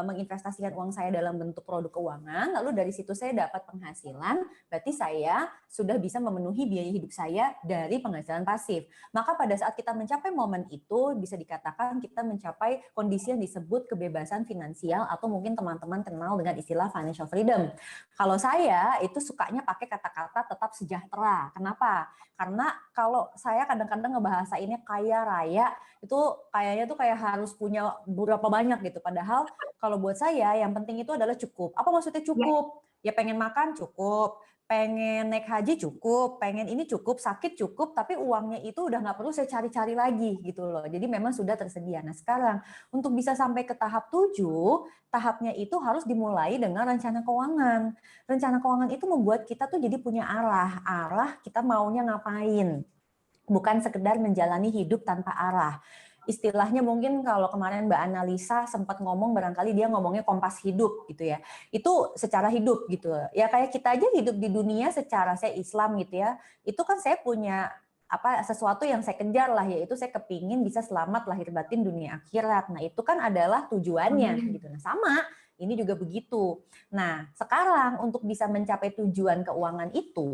menginvestasikan uang saya dalam bentuk produk keuangan, lalu dari situ saya dapat penghasilan, berarti saya sudah bisa memenuhi biaya hidup saya dari penghasilan pasif. Maka pada saat kita mencapai momen itu, bisa dikatakan kita mencapai kondisi yang disebut kebebasan finansial atau mungkin teman-teman kenal dengan istilah financial freedom. Kalau saya itu sukanya pakai kata-kata tetap sejahtera. Kenapa? Karena kalau saya kadang-kadang ngebahasainnya kaya raya, itu kayaknya tuh kayak harus punya berapa banyak gitu. Padahal kalau buat saya yang penting itu adalah cukup. Apa maksudnya cukup? Ya pengen makan cukup, pengen naik haji cukup, pengen ini cukup, sakit cukup, tapi uangnya itu udah nggak perlu saya cari-cari lagi gitu loh. Jadi memang sudah tersedia. Nah sekarang untuk bisa sampai ke tahap 7, tahapnya itu harus dimulai dengan rencana keuangan. Rencana keuangan itu membuat kita tuh jadi punya arah kita maunya ngapain. Bukan sekedar menjalani hidup tanpa arah. Istilahnya mungkin kalau kemarin Mbak Analisa sempat ngomong, barangkali dia ngomongnya kompas hidup gitu ya. Itu secara hidup gitu. Ya kayak kita aja hidup di dunia secara saya Islam gitu ya. Itu kan saya punya sesuatu yang saya kejar lah, yaitu saya kepingin bisa selamat lahir batin dunia akhirat. Nah itu kan adalah tujuannya gitu. Nah sama, ini juga begitu. Nah sekarang untuk bisa mencapai tujuan keuangan itu,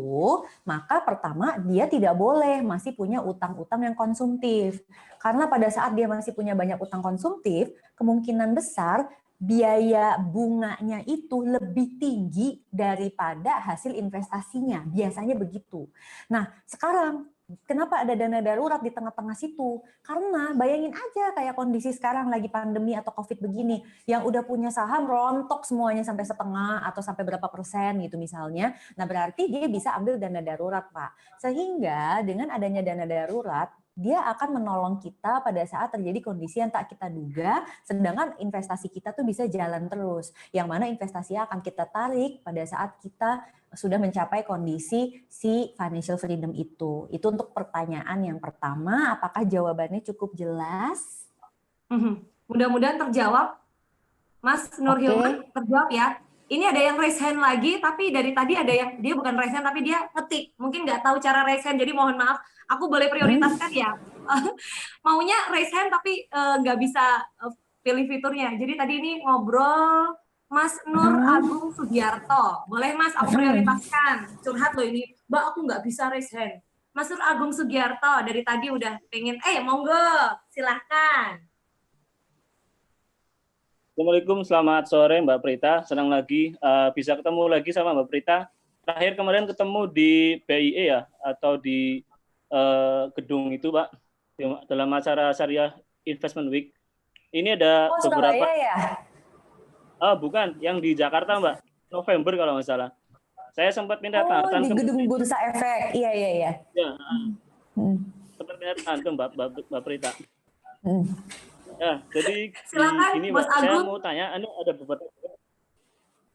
maka pertama dia tidak boleh masih punya utang-utang yang konsumtif. Karena pada saat dia masih punya banyak utang konsumtif, kemungkinan besar biaya bunganya itu lebih tinggi daripada hasil investasinya. Biasanya begitu. Nah, sekarang kenapa ada dana darurat di tengah-tengah situ? Karena bayangin aja kayak kondisi sekarang lagi pandemi atau COVID begini, yang udah punya saham rontok semuanya sampai setengah atau sampai berapa persen gitu misalnya. Nah, berarti dia bisa ambil dana darurat, Pak. Sehingga dengan adanya dana darurat, dia akan menolong kita pada saat terjadi kondisi yang tak kita duga, sedangkan investasi kita tuh bisa jalan terus. Yang mana investasi akan kita tarik pada saat kita sudah mencapai kondisi si financial freedom itu. Itu untuk pertanyaan yang pertama, apakah jawabannya cukup jelas? Mudah-mudahan terjawab. Mas Nur Hilman, terjawab ya. Ini ada yang raise hand lagi, tapi dari tadi ada yang dia bukan raise hand tapi dia ngetik. Mungkin nggak tahu cara raise hand, jadi mohon maaf. Aku boleh prioritaskan ya. Maunya raise hand tapi nggak bisa pilih fiturnya. Jadi tadi ini ngobrol Mas Nur Agung Sugiarto. Boleh Mas, aku prioritaskan. Curhat loh ini. Mbak, aku nggak bisa raise hand. Mas Nur Agung Sugiarto, dari tadi udah pengen, monggo, silahkan. Assalamualaikum, selamat sore Mbak Prita. Senang lagi bisa ketemu lagi sama Mbak Prita. Terakhir kemarin ketemu di BIE ya, atau di gedung itu Pak, dalam acara Syariah Investment Week. Ini ada beberapa. Surabaya ya? Bukan, yang di Jakarta Mbak, November kalau nggak salah. Saya sempat minta tanda di gedung Bursa Efek, iya. Ya, sempat minta tanda Mbak Prita. Ya, jadi silakan, ini Mbak, saya mau tanya, ini ada beberapa.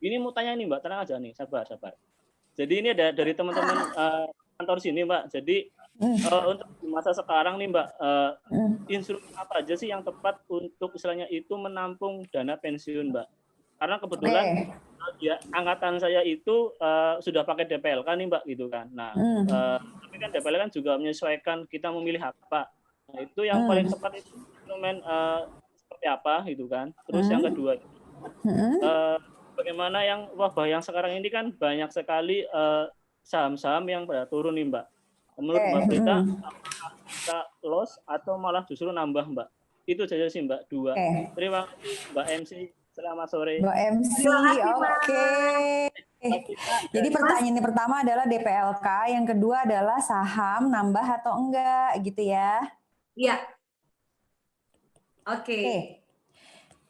Ini mau tanya nih Mbak, tenang aja nih, sabar. Jadi ini ada dari teman-teman kantor sini Mbak. Jadi untuk di masa sekarang nih Mbak, instrumen apa aja sih yang tepat untuk istilahnya itu menampung dana pensiun Mbak? Karena kebetulan ya, angkatan saya itu sudah pakai DPLK nih Mbak gitu kan. Nah, tapi kan DPLK kan juga menyesuaikan kita memilih apa. Nah, itu yang paling tepat itu instrumen seperti apa gitu kan. Terus yang kedua bagaimana yang wabah yang sekarang ini kan banyak sekali saham-saham yang pada turun nih Mbak. Menurut Mbak Prita, apakah kita loss atau malah justru nambah Mbak? Itu saja sih Mbak, dua. Terima kasih Mbak MC, selamat sore. Mbak MC, oke. Jadi pertanyaan yang pertama adalah DPLK, yang kedua adalah saham nambah atau enggak gitu ya? Iya. Oke.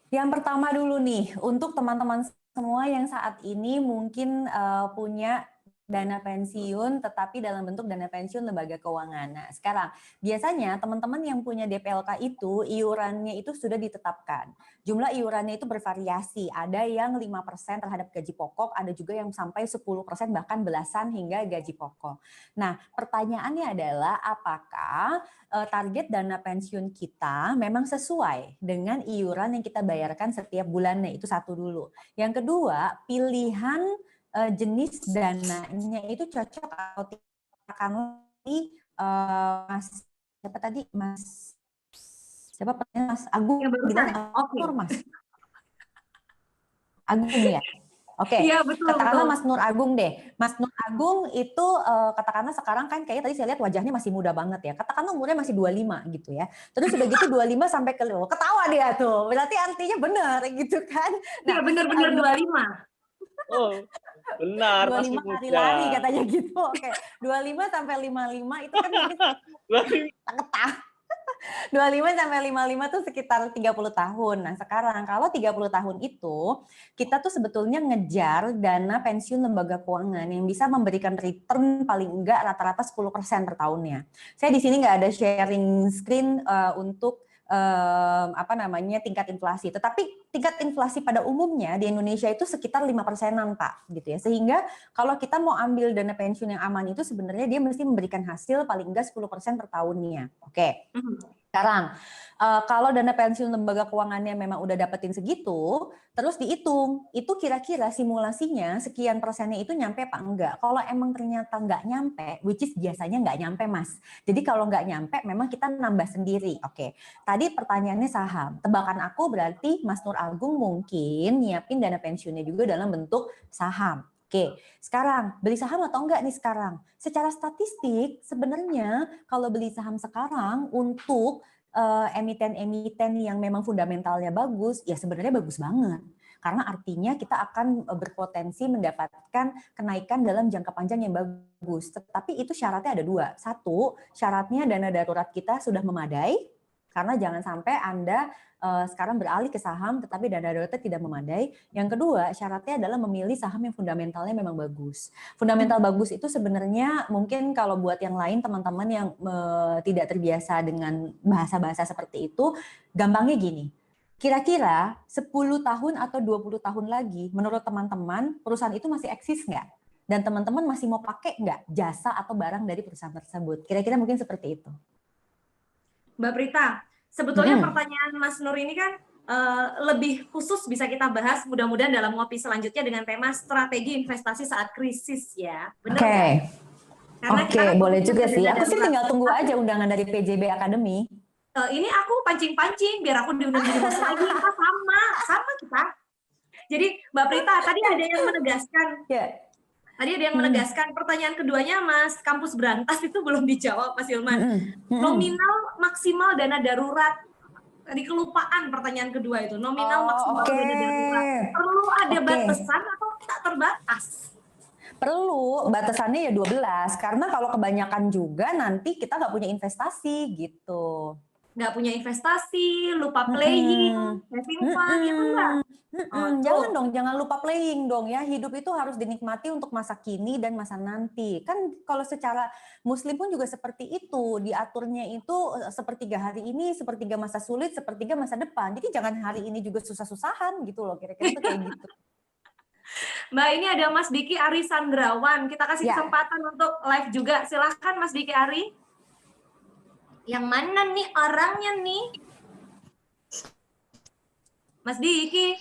Yang pertama dulu nih, untuk teman-teman semua yang saat ini mungkin punya dana pensiun tetapi dalam bentuk dana pensiun lembaga keuangan. Nah, sekarang biasanya teman-teman yang punya DPLK itu iurannya itu sudah ditetapkan. Jumlah iurannya itu bervariasi. Ada yang 5% terhadap gaji pokok, ada juga yang sampai 10% bahkan belasan hingga gaji pokok. Nah, pertanyaannya adalah apakah target dana pensiun kita memang sesuai dengan iuran yang kita bayarkan setiap bulannya? Itu satu dulu. Yang kedua, pilihan jenis dananya itu cocok atau tidak, karena Mas siapa tadi Mas Agung bilang Mas Agung ya. Oke, katakanlah betul. Mas Nur Agung deh. Mas Nur Agung itu katakanlah sekarang kan kayaknya tadi saya lihat wajahnya masih muda banget ya. Katakanlah umurnya masih 25 gitu ya. Terus udah gitu 25 sampai ke ketawa dia tuh. Berarti artinya benar gitu kan. Nah, benar-benar 25. Oh, benar, 25 lari-lari katanya gitu. Oke. 25 sampai 55 itu kan mungkin ketah. 25 sampai 55 tuh sekitar 30 tahun. Nah, sekarang kalau 30 tahun itu kita tuh sebetulnya ngejar dana pensiun lembaga keuangan yang bisa memberikan return paling enggak rata-rata 10% per tahunnya. Saya di sini nggak ada sharing screen untuk tingkat inflasi. Tetapi tingkat inflasi pada umumnya di Indonesia itu sekitar 5%-an, Pak, gitu ya. Sehingga kalau kita mau ambil dana pensiun yang aman itu sebenarnya dia mesti memberikan hasil paling enggak 10% per tahunnya. Oke. Sekarang, kalau dana pensiun lembaga keuangannya memang udah dapetin segitu, terus dihitung, itu kira-kira simulasinya sekian persennya itu nyampe apa enggak. Kalau emang ternyata enggak nyampe, which is biasanya enggak nyampe, Mas. Jadi kalau enggak nyampe, memang kita nambah sendiri. Oke, tadi pertanyaannya saham. Tebakan aku berarti Mas Nur Agung mungkin nyiapin dana pensiunnya juga dalam bentuk saham. Oke, sekarang beli saham atau enggak nih sekarang? Secara statistik sebenarnya kalau beli saham sekarang untuk emiten-emiten yang memang fundamentalnya bagus, ya sebenarnya bagus banget. Karena artinya kita akan berpotensi mendapatkan kenaikan dalam jangka panjang yang bagus. Tetapi itu syaratnya ada dua. Satu, syaratnya dana darurat kita sudah memadai, karena jangan sampai Anda sekarang beralih ke saham tetapi dana daruratnya tidak memadai. Yang kedua, syaratnya adalah memilih saham yang fundamentalnya memang bagus. Fundamental bagus itu sebenarnya mungkin kalau buat yang lain teman-teman yang tidak terbiasa dengan bahasa-bahasa seperti itu, gampangnya gini. Kira-kira 10 tahun atau 20 tahun lagi menurut teman-teman perusahaan itu masih eksis nggak? Dan teman-teman masih mau pakai nggak jasa atau barang dari perusahaan tersebut? Kira-kira mungkin seperti itu. Mbak Prita, sebetulnya pertanyaan Mas Nur ini kan lebih khusus bisa kita bahas mudah-mudahan dalam ngopi selanjutnya dengan tema strategi investasi saat krisis ya. Benar kan? Oke, boleh juga sih. Aku sih tinggal tunggu aja undangan dari PJB Academy. Ini aku pancing-pancing biar aku diundang di bos lagi. Kita sama kita. Jadi Mbak Prita, tadi ada yang menegaskan. Tadi ada yang menegaskan pertanyaan keduanya Mas Kampus Berantas itu belum dijawab Mas Hilman. Nominal maksimal dana darurat. Tadi kelupaan pertanyaan kedua itu. Nominal maksimal dana darurat. Perlu ada batasan atau tak terbatas? Perlu, batasannya ya 12. Karena kalau kebanyakan juga nanti kita nggak punya investasi gitu. Nggak punya investasi, lupa playing, having fun, ya enggak? Jangan dong, jangan lupa playing dong ya. Hidup itu harus dinikmati untuk masa kini dan masa nanti. Kan kalau secara Muslim pun juga seperti itu. Diaturnya itu sepertiga hari ini, sepertiga masa sulit, sepertiga masa depan. Jadi jangan hari ini juga susah-susahan gitu loh. Kira-kira itu kayak gitu. Mbak, ini ada Mas Diki Ari Sandrawan. Kita kasih kesempatan untuk live juga. Silahkan Mas Diki Ari. Yang mana nih orangnya nih? Mas Diki.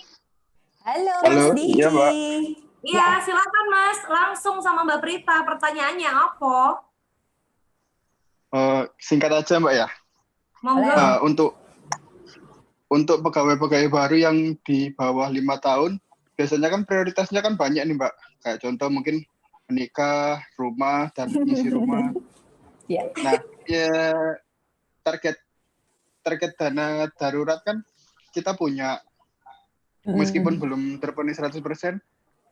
Halo Mas Diki. Iya, Mbak. Iya, silakan Mas. Langsung sama Mbak Prita. Pertanyaannya apa? Singkat aja Mbak ya. Monggo. Untuk pegawai-pegawai baru yang di bawah 5 tahun, biasanya kan prioritasnya kan banyak nih Mbak. Kayak contoh mungkin menikah, rumah, dan isi rumah. Nah, ya target dana darurat kan kita punya, meskipun belum terpenuhi 100%,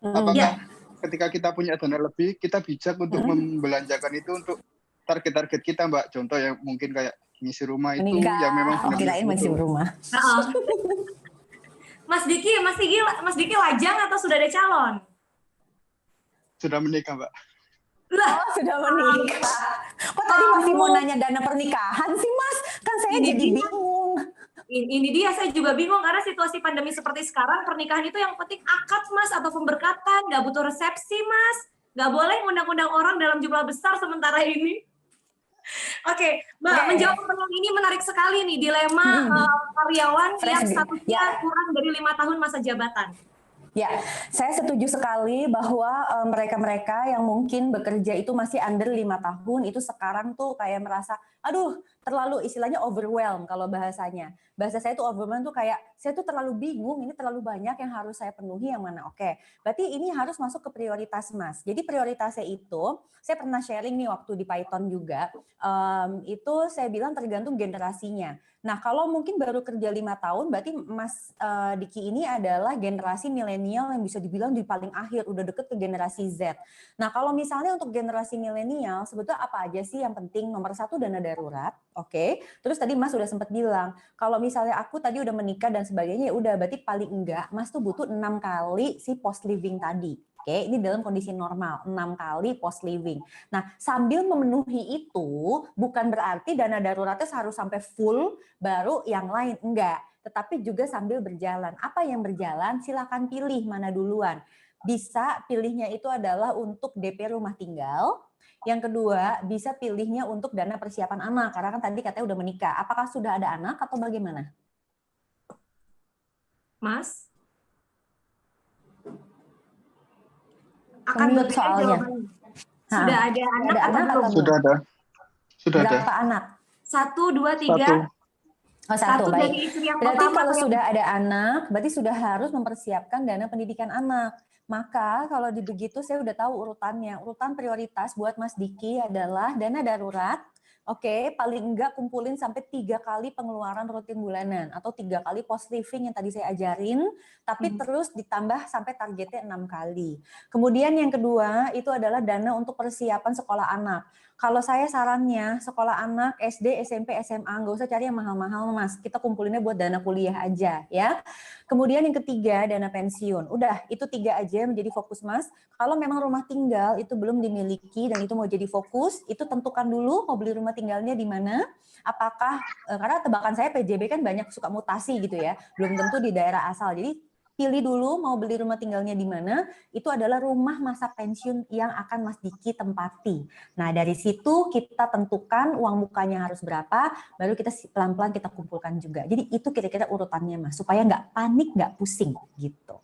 apakah ketika kita punya dana lebih, kita bijak untuk membelanjakan itu untuk target-target kita Mbak? Contoh yang mungkin kayak ngisi rumah itu yang memang kirain ngisi rumah. Mas Diki lajang atau sudah ada calon? Sudah menikah Mbak. Lah, sudah menikah. Kok tadi masih mau nanya dana pernikahan sih Mas? Kan saya jadi bingung. Ini dia, saya juga bingung karena situasi pandemi seperti sekarang, pernikahan itu yang penting akad Mas atau pemberkatan, nggak butuh resepsi Mas. Nggak boleh ngundang-undang orang dalam jumlah besar sementara ini. Oke, Mbak, menjawab pertanyaan ini menarik sekali nih, dilema karyawan yang statusnya kurang dari 5 tahun masa jabatan. Ya, saya setuju sekali bahwa mereka-mereka yang mungkin bekerja itu masih under 5 tahun itu sekarang tuh kayak merasa, aduh terlalu istilahnya overwhelmed kalau bahasanya. Bahasa saya tuh overwhelmed tuh kayak, saya tuh terlalu bingung, ini terlalu banyak yang harus saya penuhi yang mana. Oke, berarti ini harus masuk ke prioritas Mas. Jadi prioritasnya itu, saya pernah sharing nih waktu di Python juga, itu saya bilang tergantung generasinya. Nah, kalau mungkin baru kerja 5 tahun, berarti Mas Diki ini adalah generasi milenial yang bisa dibilang di paling akhir, udah deket ke generasi Z. Nah, kalau misalnya untuk generasi milenial, sebetulnya apa aja sih yang penting? Nomor 1 dana darurat, oke. Terus tadi Mas udah sempat bilang, kalau misalnya aku tadi udah menikah dan sebagainya, ya udah berarti paling enggak Mas tuh butuh 6 kali si post living tadi. Oke, ini dalam kondisi normal, 6 kali post living. Nah, sambil memenuhi itu bukan berarti dana daruratnya harus sampai full baru yang lain, enggak. Tetapi juga sambil berjalan. Apa yang berjalan? Silakan pilih mana duluan. Bisa pilihnya itu adalah untuk DP rumah tinggal. Yang kedua, bisa pilihnya untuk dana persiapan anak, karena kan tadi katanya udah menikah. Apakah sudah ada anak atau bagaimana? Mas? Akan Mute berbeda soalnya. jawabannya. Sudah ada anak Ada atau anak belum? atau Sudah ada. Sudah ada. Berapa anak? 1, 2, 3. Satu. Oh, satu, baik. Dari istri yang Berarti pertama kalau atau yang sudah ada anak, berarti sudah harus mempersiapkan dana pendidikan anak. Maka kalau begitu saya udah tahu urutannya. Urutan prioritas buat Mas Diki adalah dana darurat. Oke, paling enggak kumpulin sampai 3 kali pengeluaran rutin bulanan atau 3 kali post living yang tadi saya ajarin, tapi terus ditambah sampai targetnya 6 kali. Kemudian yang kedua itu adalah dana untuk persiapan sekolah anak. Kalau saya sarannya sekolah anak SD, SMP, SMA nggak usah cari yang mahal-mahal Mas. Kita kumpulinnya buat dana kuliah aja ya. Kemudian yang ketiga dana pensiun. Udah itu 3 aja menjadi fokus Mas. Kalau memang rumah tinggal itu belum dimiliki dan itu mau jadi fokus, itu tentukan dulu mau beli rumah tinggalnya di mana. Apakah karena tebakan saya PJB kan banyak suka mutasi gitu ya. Belum tentu di daerah asal. Jadi pilih dulu mau beli rumah tinggalnya di mana, itu adalah rumah masa pensiun yang akan Mas Diki tempati. Nah dari situ kita tentukan uang mukanya harus berapa, baru kita pelan-pelan kita kumpulkan juga. Jadi itu kira-kira urutannya Mas, supaya nggak panik, nggak pusing gitu.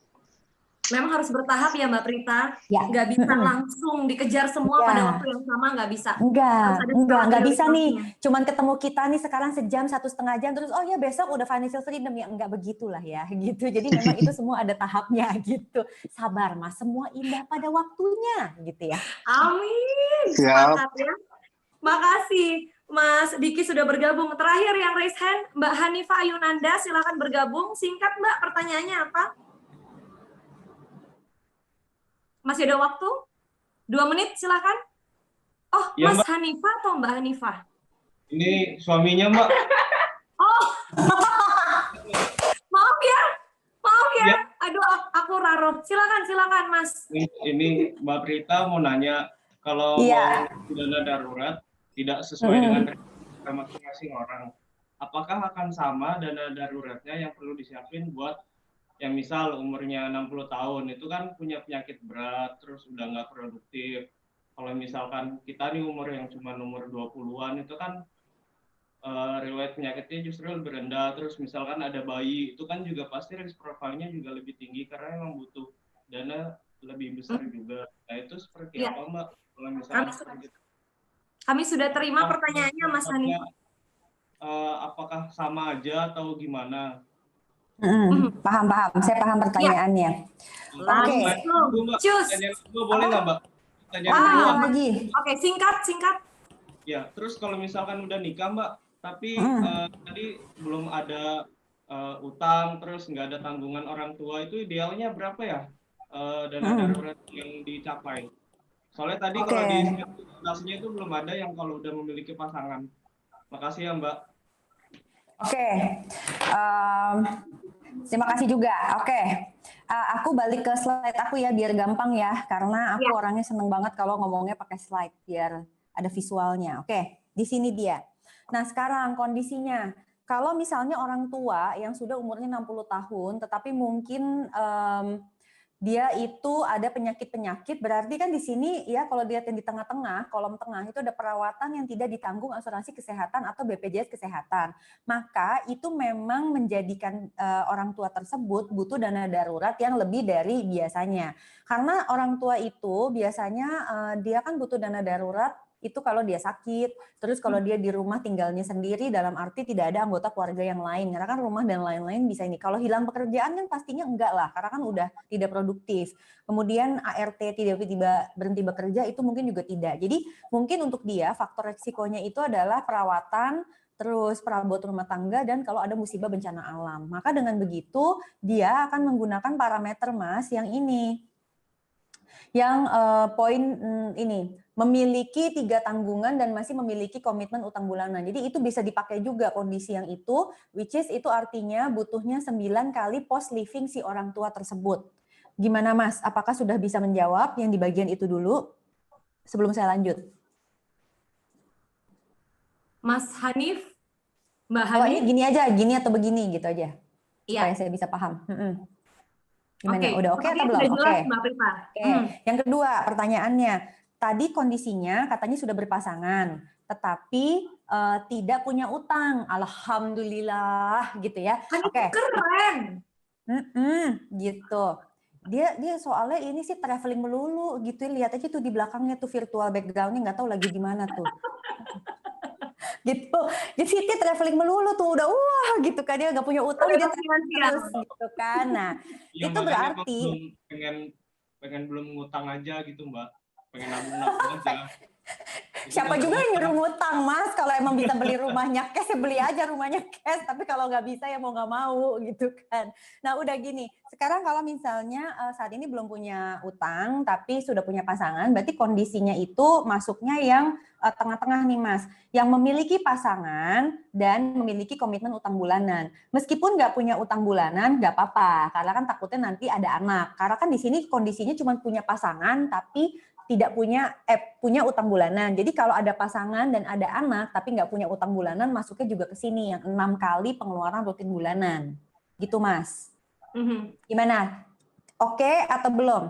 Memang harus bertahap ya Mbak Prita, ya. Nggak bisa langsung dikejar semua ya. pada waktu yang sama, nggak bisa. Nggak bisa nih, cuman ketemu kita nih sekarang sejam, 1,5 jam, terus oh ya besok udah financial freedom, ya nggak begitulah ya, gitu. Jadi memang itu semua ada tahapnya gitu. Sabar Mas, semua indah pada waktunya gitu ya. Amin, Siap. semangat ya. Makasih Mas Diki sudah bergabung. Terakhir yang raise hand, Mbak Hanifah Ayunanda, silakan bergabung. Singkat Mbak, pertanyaannya apa? Masih ada waktu? 2 menit, silakan. Oh, ya, Mas Mbak. Hanifah atau Mbak Hanifah? Ini suaminya, Mbak. Oh, maaf ya. Ya. Aduh, aku raruh. Silakan, Mas. Ini Mbak Prita mau nanya, kalau Iya. mau dana darurat tidak sesuai dengan rencana masing-masing orang, apakah akan sama dana daruratnya yang perlu disiapin buat yang misal umurnya 60 tahun itu kan punya penyakit berat terus udah nggak produktif. Kalau misalkan kita nih umur yang cuma umur 20-an itu kan riwayat penyakitnya justru lebih rendah, terus misalkan ada bayi itu kan juga pasti risk profile-nya juga lebih tinggi karena emang butuh dana lebih besar juga. Nah itu seperti apa Mbak kalau misalkan kami sudah terima pertanyaannya Mas Hanifah. Apakah sama aja atau gimana? Paham. Saya paham pertanyaannya. Oke. Cus. Boleh nggak Mbak? Lagi. Oke, singkat. Ya, terus kalau misalkan udah nikah Mbak, tapi tadi belum ada utang, terus nggak ada tanggungan orang tua, itu idealnya berapa ya dana darurat yang dicapai? Soalnya tadi kalau di presentasinya itu belum ada yang kalau udah memiliki pasangan. Makasih ya Mbak. Oke. Terima kasih juga. Oke. Aku balik ke slide aku ya biar gampang ya, karena aku orangnya seneng banget kalau ngomongnya pakai slide biar ada visualnya. Oke, di sini dia. Nah, sekarang kondisinya kalau misalnya orang tua yang sudah umurnya 60 tahun tetapi mungkin dia itu ada penyakit-penyakit, berarti kan di sini ya kalau dilihat yang di tengah-tengah, kolom tengah itu ada perawatan yang tidak ditanggung asuransi kesehatan atau BPJS kesehatan. Maka itu memang menjadikan orang tua tersebut butuh dana darurat yang lebih dari biasanya. Karena orang tua itu biasanya dia kan butuh dana darurat itu kalau dia sakit, terus kalau dia di rumah tinggalnya sendiri dalam arti tidak ada anggota keluarga yang lain, karena kan rumah dan lain-lain bisa ini. Kalau hilang pekerjaan kan pastinya enggak lah, karena kan udah tidak produktif. Kemudian ART tiba-tiba berhenti bekerja itu mungkin juga tidak. Jadi mungkin untuk dia faktor resikonya itu adalah perawatan, terus perabot rumah tangga, dan kalau ada musibah bencana alam. Maka dengan begitu dia akan menggunakan parameter Mas yang ini. Yang poin ini, memiliki 3 tanggungan dan masih memiliki komitmen utang bulanan. Jadi itu bisa dipakai juga kondisi yang itu, which is itu artinya butuhnya 9 kali post living si orang tua tersebut. Gimana Mas? Apakah sudah bisa menjawab yang di bagian itu dulu sebelum saya lanjut? Mas Hanif, Mbak Oh, ini Hanif. gini aja, gini atau begini gitu aja. Supaya Iya. saya bisa paham. Gimana? Oke, Udah oke atau sepertinya belum? sudah jelas Oke. Mbak Prita. Oke. Yang kedua, pertanyaannya. Tadi kondisinya katanya sudah berpasangan, tetapi tidak punya utang. Alhamdulillah gitu ya. Kan itu Oke. keren. Gitu. Dia soalnya ini sih traveling melulu gitu. Lihat aja tuh di belakangnya tuh virtual background-nya nggak tahu lagi di mana tuh. Gitu. Jadi dia traveling melulu tuh udah wah gitu kan, dia nggak punya utang dia terus gitu kan. Nah, Ya, itu berarti pengen belum ngutang aja gitu Mbak, pengen nabung aja. siapa juga yang nyuruh ngutang Mas, kalau emang bisa beli rumahnya cash ya beli aja rumahnya cash, tapi kalau nggak bisa ya mau nggak mau gitu kan. Nah udah gini, sekarang kalau misalnya saat ini belum punya utang tapi sudah punya pasangan, berarti kondisinya itu masuknya yang tengah-tengah nih Mas, yang memiliki pasangan dan memiliki komitmen utang bulanan. Meskipun nggak punya utang bulanan nggak apa-apa, karena kan takutnya nanti ada anak. Karena kan di sini kondisinya cuma punya pasangan tapi tidak punya utang bulanan. Jadi kalau ada pasangan dan ada anak tapi nggak punya utang bulanan, masuknya juga ke sini yang 6 kali pengeluaran rutin bulanan. Gitu Mas. Gimana? Oke atau belum?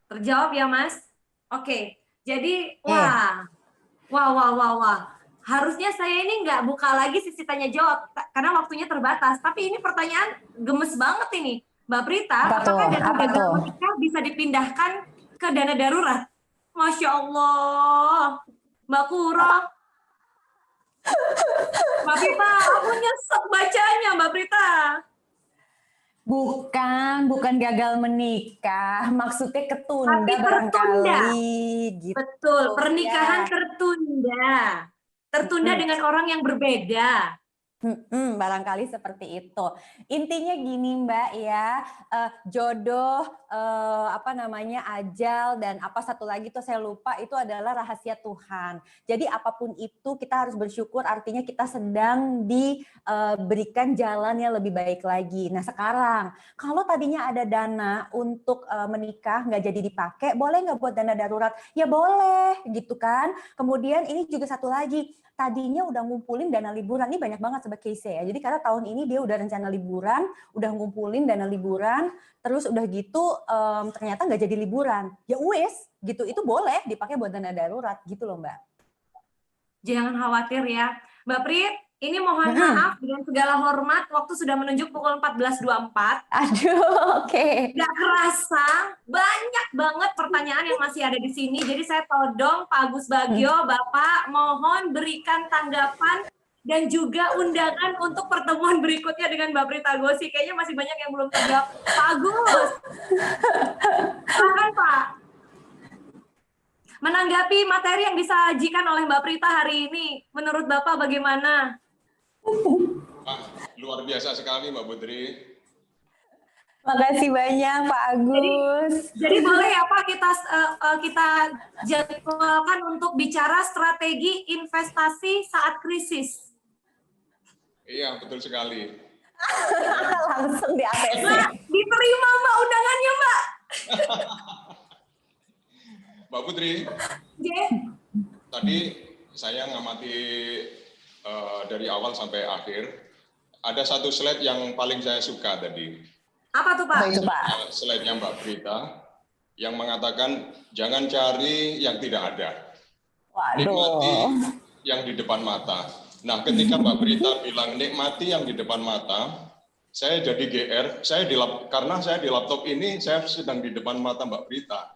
Terjawab ya Mas? Oke. Jadi wah. Harusnya saya ini nggak buka lagi sisi tanya jawab karena waktunya terbatas. Tapi ini pertanyaan gemes banget ini. Mbak Prita, apakah dana gagal menikah bisa dipindahkan ke dana darurat? Masya Allah, Mbak Kuro. Mbak Prita, aku nyesek bacanya, Mbak Prita. Bukan gagal menikah, maksudnya ketunda barangkali. Gitu. Betul, pernikahan tertunda dengan orang yang berbeda. Barangkali seperti itu. Intinya gini Mbak ya, jodoh, ajal dan apa satu lagi tuh saya lupa, itu adalah rahasia Tuhan. Jadi apapun itu kita harus bersyukur, artinya kita sedang diberikan jalan yang lebih baik lagi. Nah sekarang kalau tadinya ada dana untuk menikah nggak jadi dipakai, boleh nggak buat dana darurat? Ya boleh gitu kan. Kemudian ini juga satu lagi, tadinya udah ngumpulin dana liburan, ini banyak banget sebagai case ya. Jadi karena tahun ini dia udah rencana liburan, udah ngumpulin dana liburan, terus udah gitu ternyata nggak jadi liburan. Ya wes, gitu itu boleh dipakai buat dana darurat gitu loh Mbak. Jangan khawatir ya, Mbak Prit. Ini mohon maaf dengan segala hormat, waktu sudah menunjuk pukul 14.24. Aduh, oke. Nggak kerasa, banyak banget pertanyaan yang masih ada di sini. Jadi saya todong Pak Agus Bagio, Bapak mohon berikan tanggapan dan juga undangan untuk pertemuan berikutnya dengan Mbak Prita Gosi. Kayaknya masih banyak yang belum terjawab. Pak Agus, silakan Pak. Menanggapi materi yang disajikan oleh Mbak Prita hari ini, menurut Bapak bagaimana? Luar biasa sekali Mbak Putri. Makasih banyak Pak Agus. Jadi boleh ya Pak kita jadwalkan untuk bicara strategi investasi saat krisis. Iya betul sekali. Langsung di APC. Mbak, diterima Mbak undangannya Mbak. Mbak Putri, tadi saya ngamati dari awal sampai akhir, ada satu slide yang paling saya suka tadi. Apa tuh Pak? Slide-nya Mbak Prita, yang mengatakan jangan cari yang tidak ada. Nikmati yang di depan mata. Nah, ketika Mbak Prita bilang nikmati yang di depan mata, saya jadi GR, karena saya di laptop ini, saya sedang di depan mata Mbak Prita.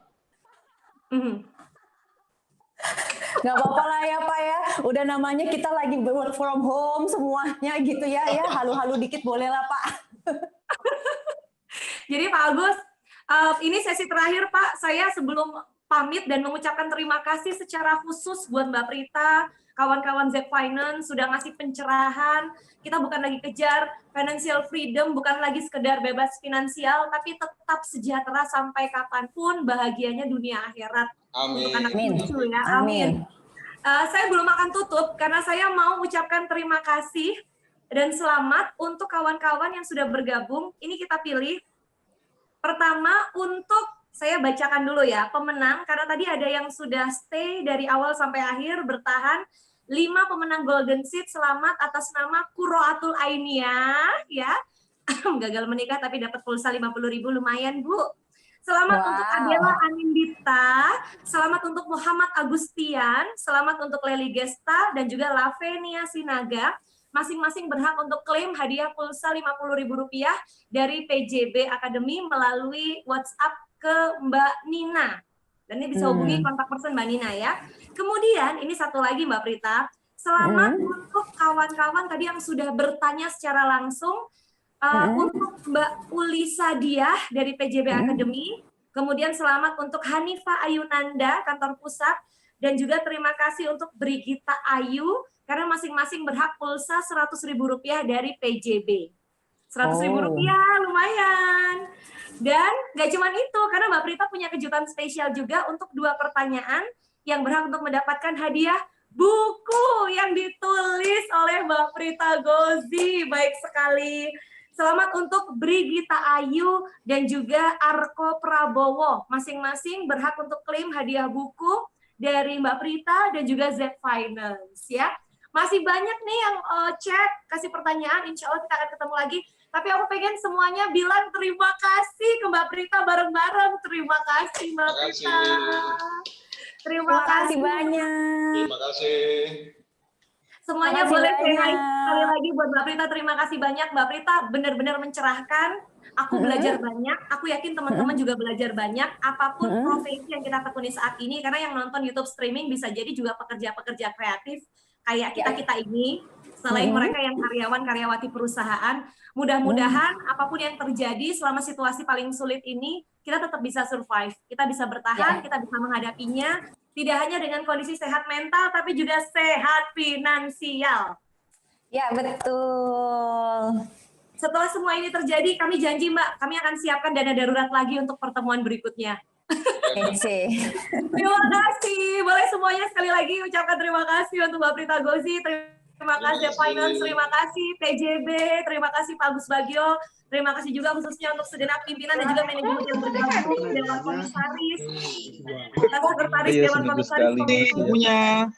Nggak apa-apa lah ya Pak ya, udah namanya kita lagi work from home semuanya gitu ya, halu-halu dikit boleh lah Pak. Jadi Pak Agus, ini sesi terakhir Pak, saya sebelum pamit dan mengucapkan terima kasih secara khusus buat Mbak Prita, kawan-kawan Z Finance sudah ngasih pencerahan. Kita bukan lagi kejar financial freedom, bukan lagi sekedar bebas finansial, tapi tetap sejahtera sampai kapanpun, bahagianya dunia akhirat. Amin. Untuk anak cucu ya. Amin. Saya belum akan tutup karena saya mau ucapkan terima kasih dan selamat untuk kawan-kawan yang sudah bergabung. Ini kita pilih Pertama, untuk saya bacakan dulu ya, pemenang, karena tadi ada yang sudah stay dari awal sampai akhir, bertahan. 5 pemenang Golden Seed selamat atas nama Kuroatul Ainia, ya. Gagal menikah tapi dapat pulsa 50.000, lumayan Bu. Selamat untuk Adela Anindita, selamat untuk Muhammad Agustian, selamat untuk Leli Gesta, dan juga Lavenia Sinaga. Masing-masing berhak untuk klaim hadiah pulsa Rp50.000 dari PJB Academy melalui WhatsApp ke Mbak Nina. Dan ini bisa hubungi kontak person Mbak Nina ya. Kemudian ini satu lagi Mbak Prita, selamat untuk kawan-kawan tadi yang sudah bertanya secara langsung. Untuk Mbak Ulisa Diah dari PJB Academy, kemudian selamat untuk Hanifa Ayunanda kantor pusat, dan juga terima kasih untuk Brigita Ayu karena masing-masing berhak pulsa Rp100.000 dari PJB. Rp100.000 lumayan. Dan nggak cuma itu, karena Mbak Prita punya kejutan spesial juga untuk 2 pertanyaan yang berhak untuk mendapatkan hadiah buku yang ditulis oleh Mbak Prita Gozi. Baik sekali. Selamat untuk Brigita Ayu dan juga Arko Prabowo. Masing-masing berhak untuk klaim hadiah buku dari Mbak Prita dan juga Z Finance ya. Masih banyak nih yang chat, kasih pertanyaan, insya Allah kita akan ketemu lagi. Tapi aku pengen semuanya bilang terima kasih ke Mbak Prita bareng-bareng. Terima kasih Mbak Prita. Terima kasih banyak. Terima kasih. Semuanya boleh say hi sekali lagi buat Mbak Prita. Terima kasih banyak Mbak Prita, benar-benar mencerahkan. Aku belajar banyak, aku yakin teman-teman juga belajar banyak. Apapun profesi yang kita tekuni saat ini, karena yang nonton YouTube streaming bisa jadi juga pekerja-pekerja kreatif kayak kita-kita ini. Selain mereka yang karyawan-karyawati perusahaan, mudah-mudahan apapun yang terjadi selama situasi paling sulit ini, kita tetap bisa survive, kita bisa bertahan, kita bisa menghadapinya. Tidak hanya dengan kondisi sehat mental, tapi juga sehat finansial. Ya, betul. Setelah semua ini terjadi, kami janji Mbak, kami akan siapkan dana darurat lagi untuk pertemuan berikutnya. Terima kasih. Boleh semuanya sekali lagi ucapkan terima kasih untuk Mbak Prita Gozi. Terima kasih Finance, terima kasih PJB, terima kasih Pak Agus Bagio. Terima kasih juga khususnya untuk segenap pimpinan dan juga manajemen yang bergabung, Dewan Komisaris, Sekretaris Dewan Komisaris. Punya.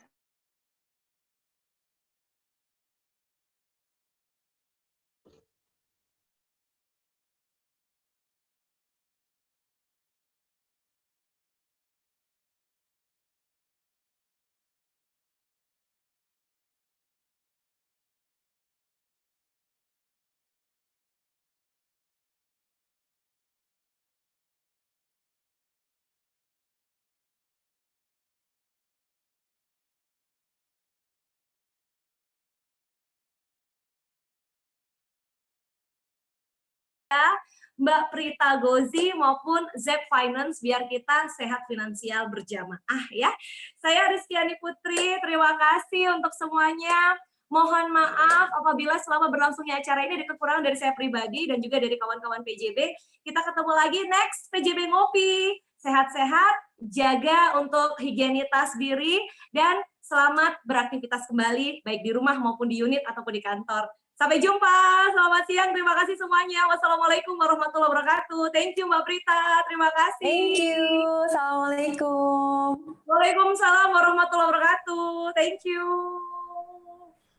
Mbak Prita Gozi maupun Zep Finance biar kita sehat finansial berjamaah ya. Saya Rizkyani Putri, terima kasih untuk semuanya. Mohon maaf apabila selama berlangsungnya acara ini ada kekurangan dari saya pribadi dan juga dari kawan-kawan PJB. Kita ketemu lagi next PJB Ngopi. Sehat-sehat, jaga untuk higienitas diri, dan selamat beraktivitas kembali baik di rumah maupun di unit ataupun di kantor. Sampai jumpa, selamat siang, terima kasih semuanya. Wassalamualaikum warahmatullahi wabarakatuh. Thank you Mbak Prita, terima kasih. Thank you, Assalamualaikum. Waalaikumsalam warahmatullahi wabarakatuh. Thank you.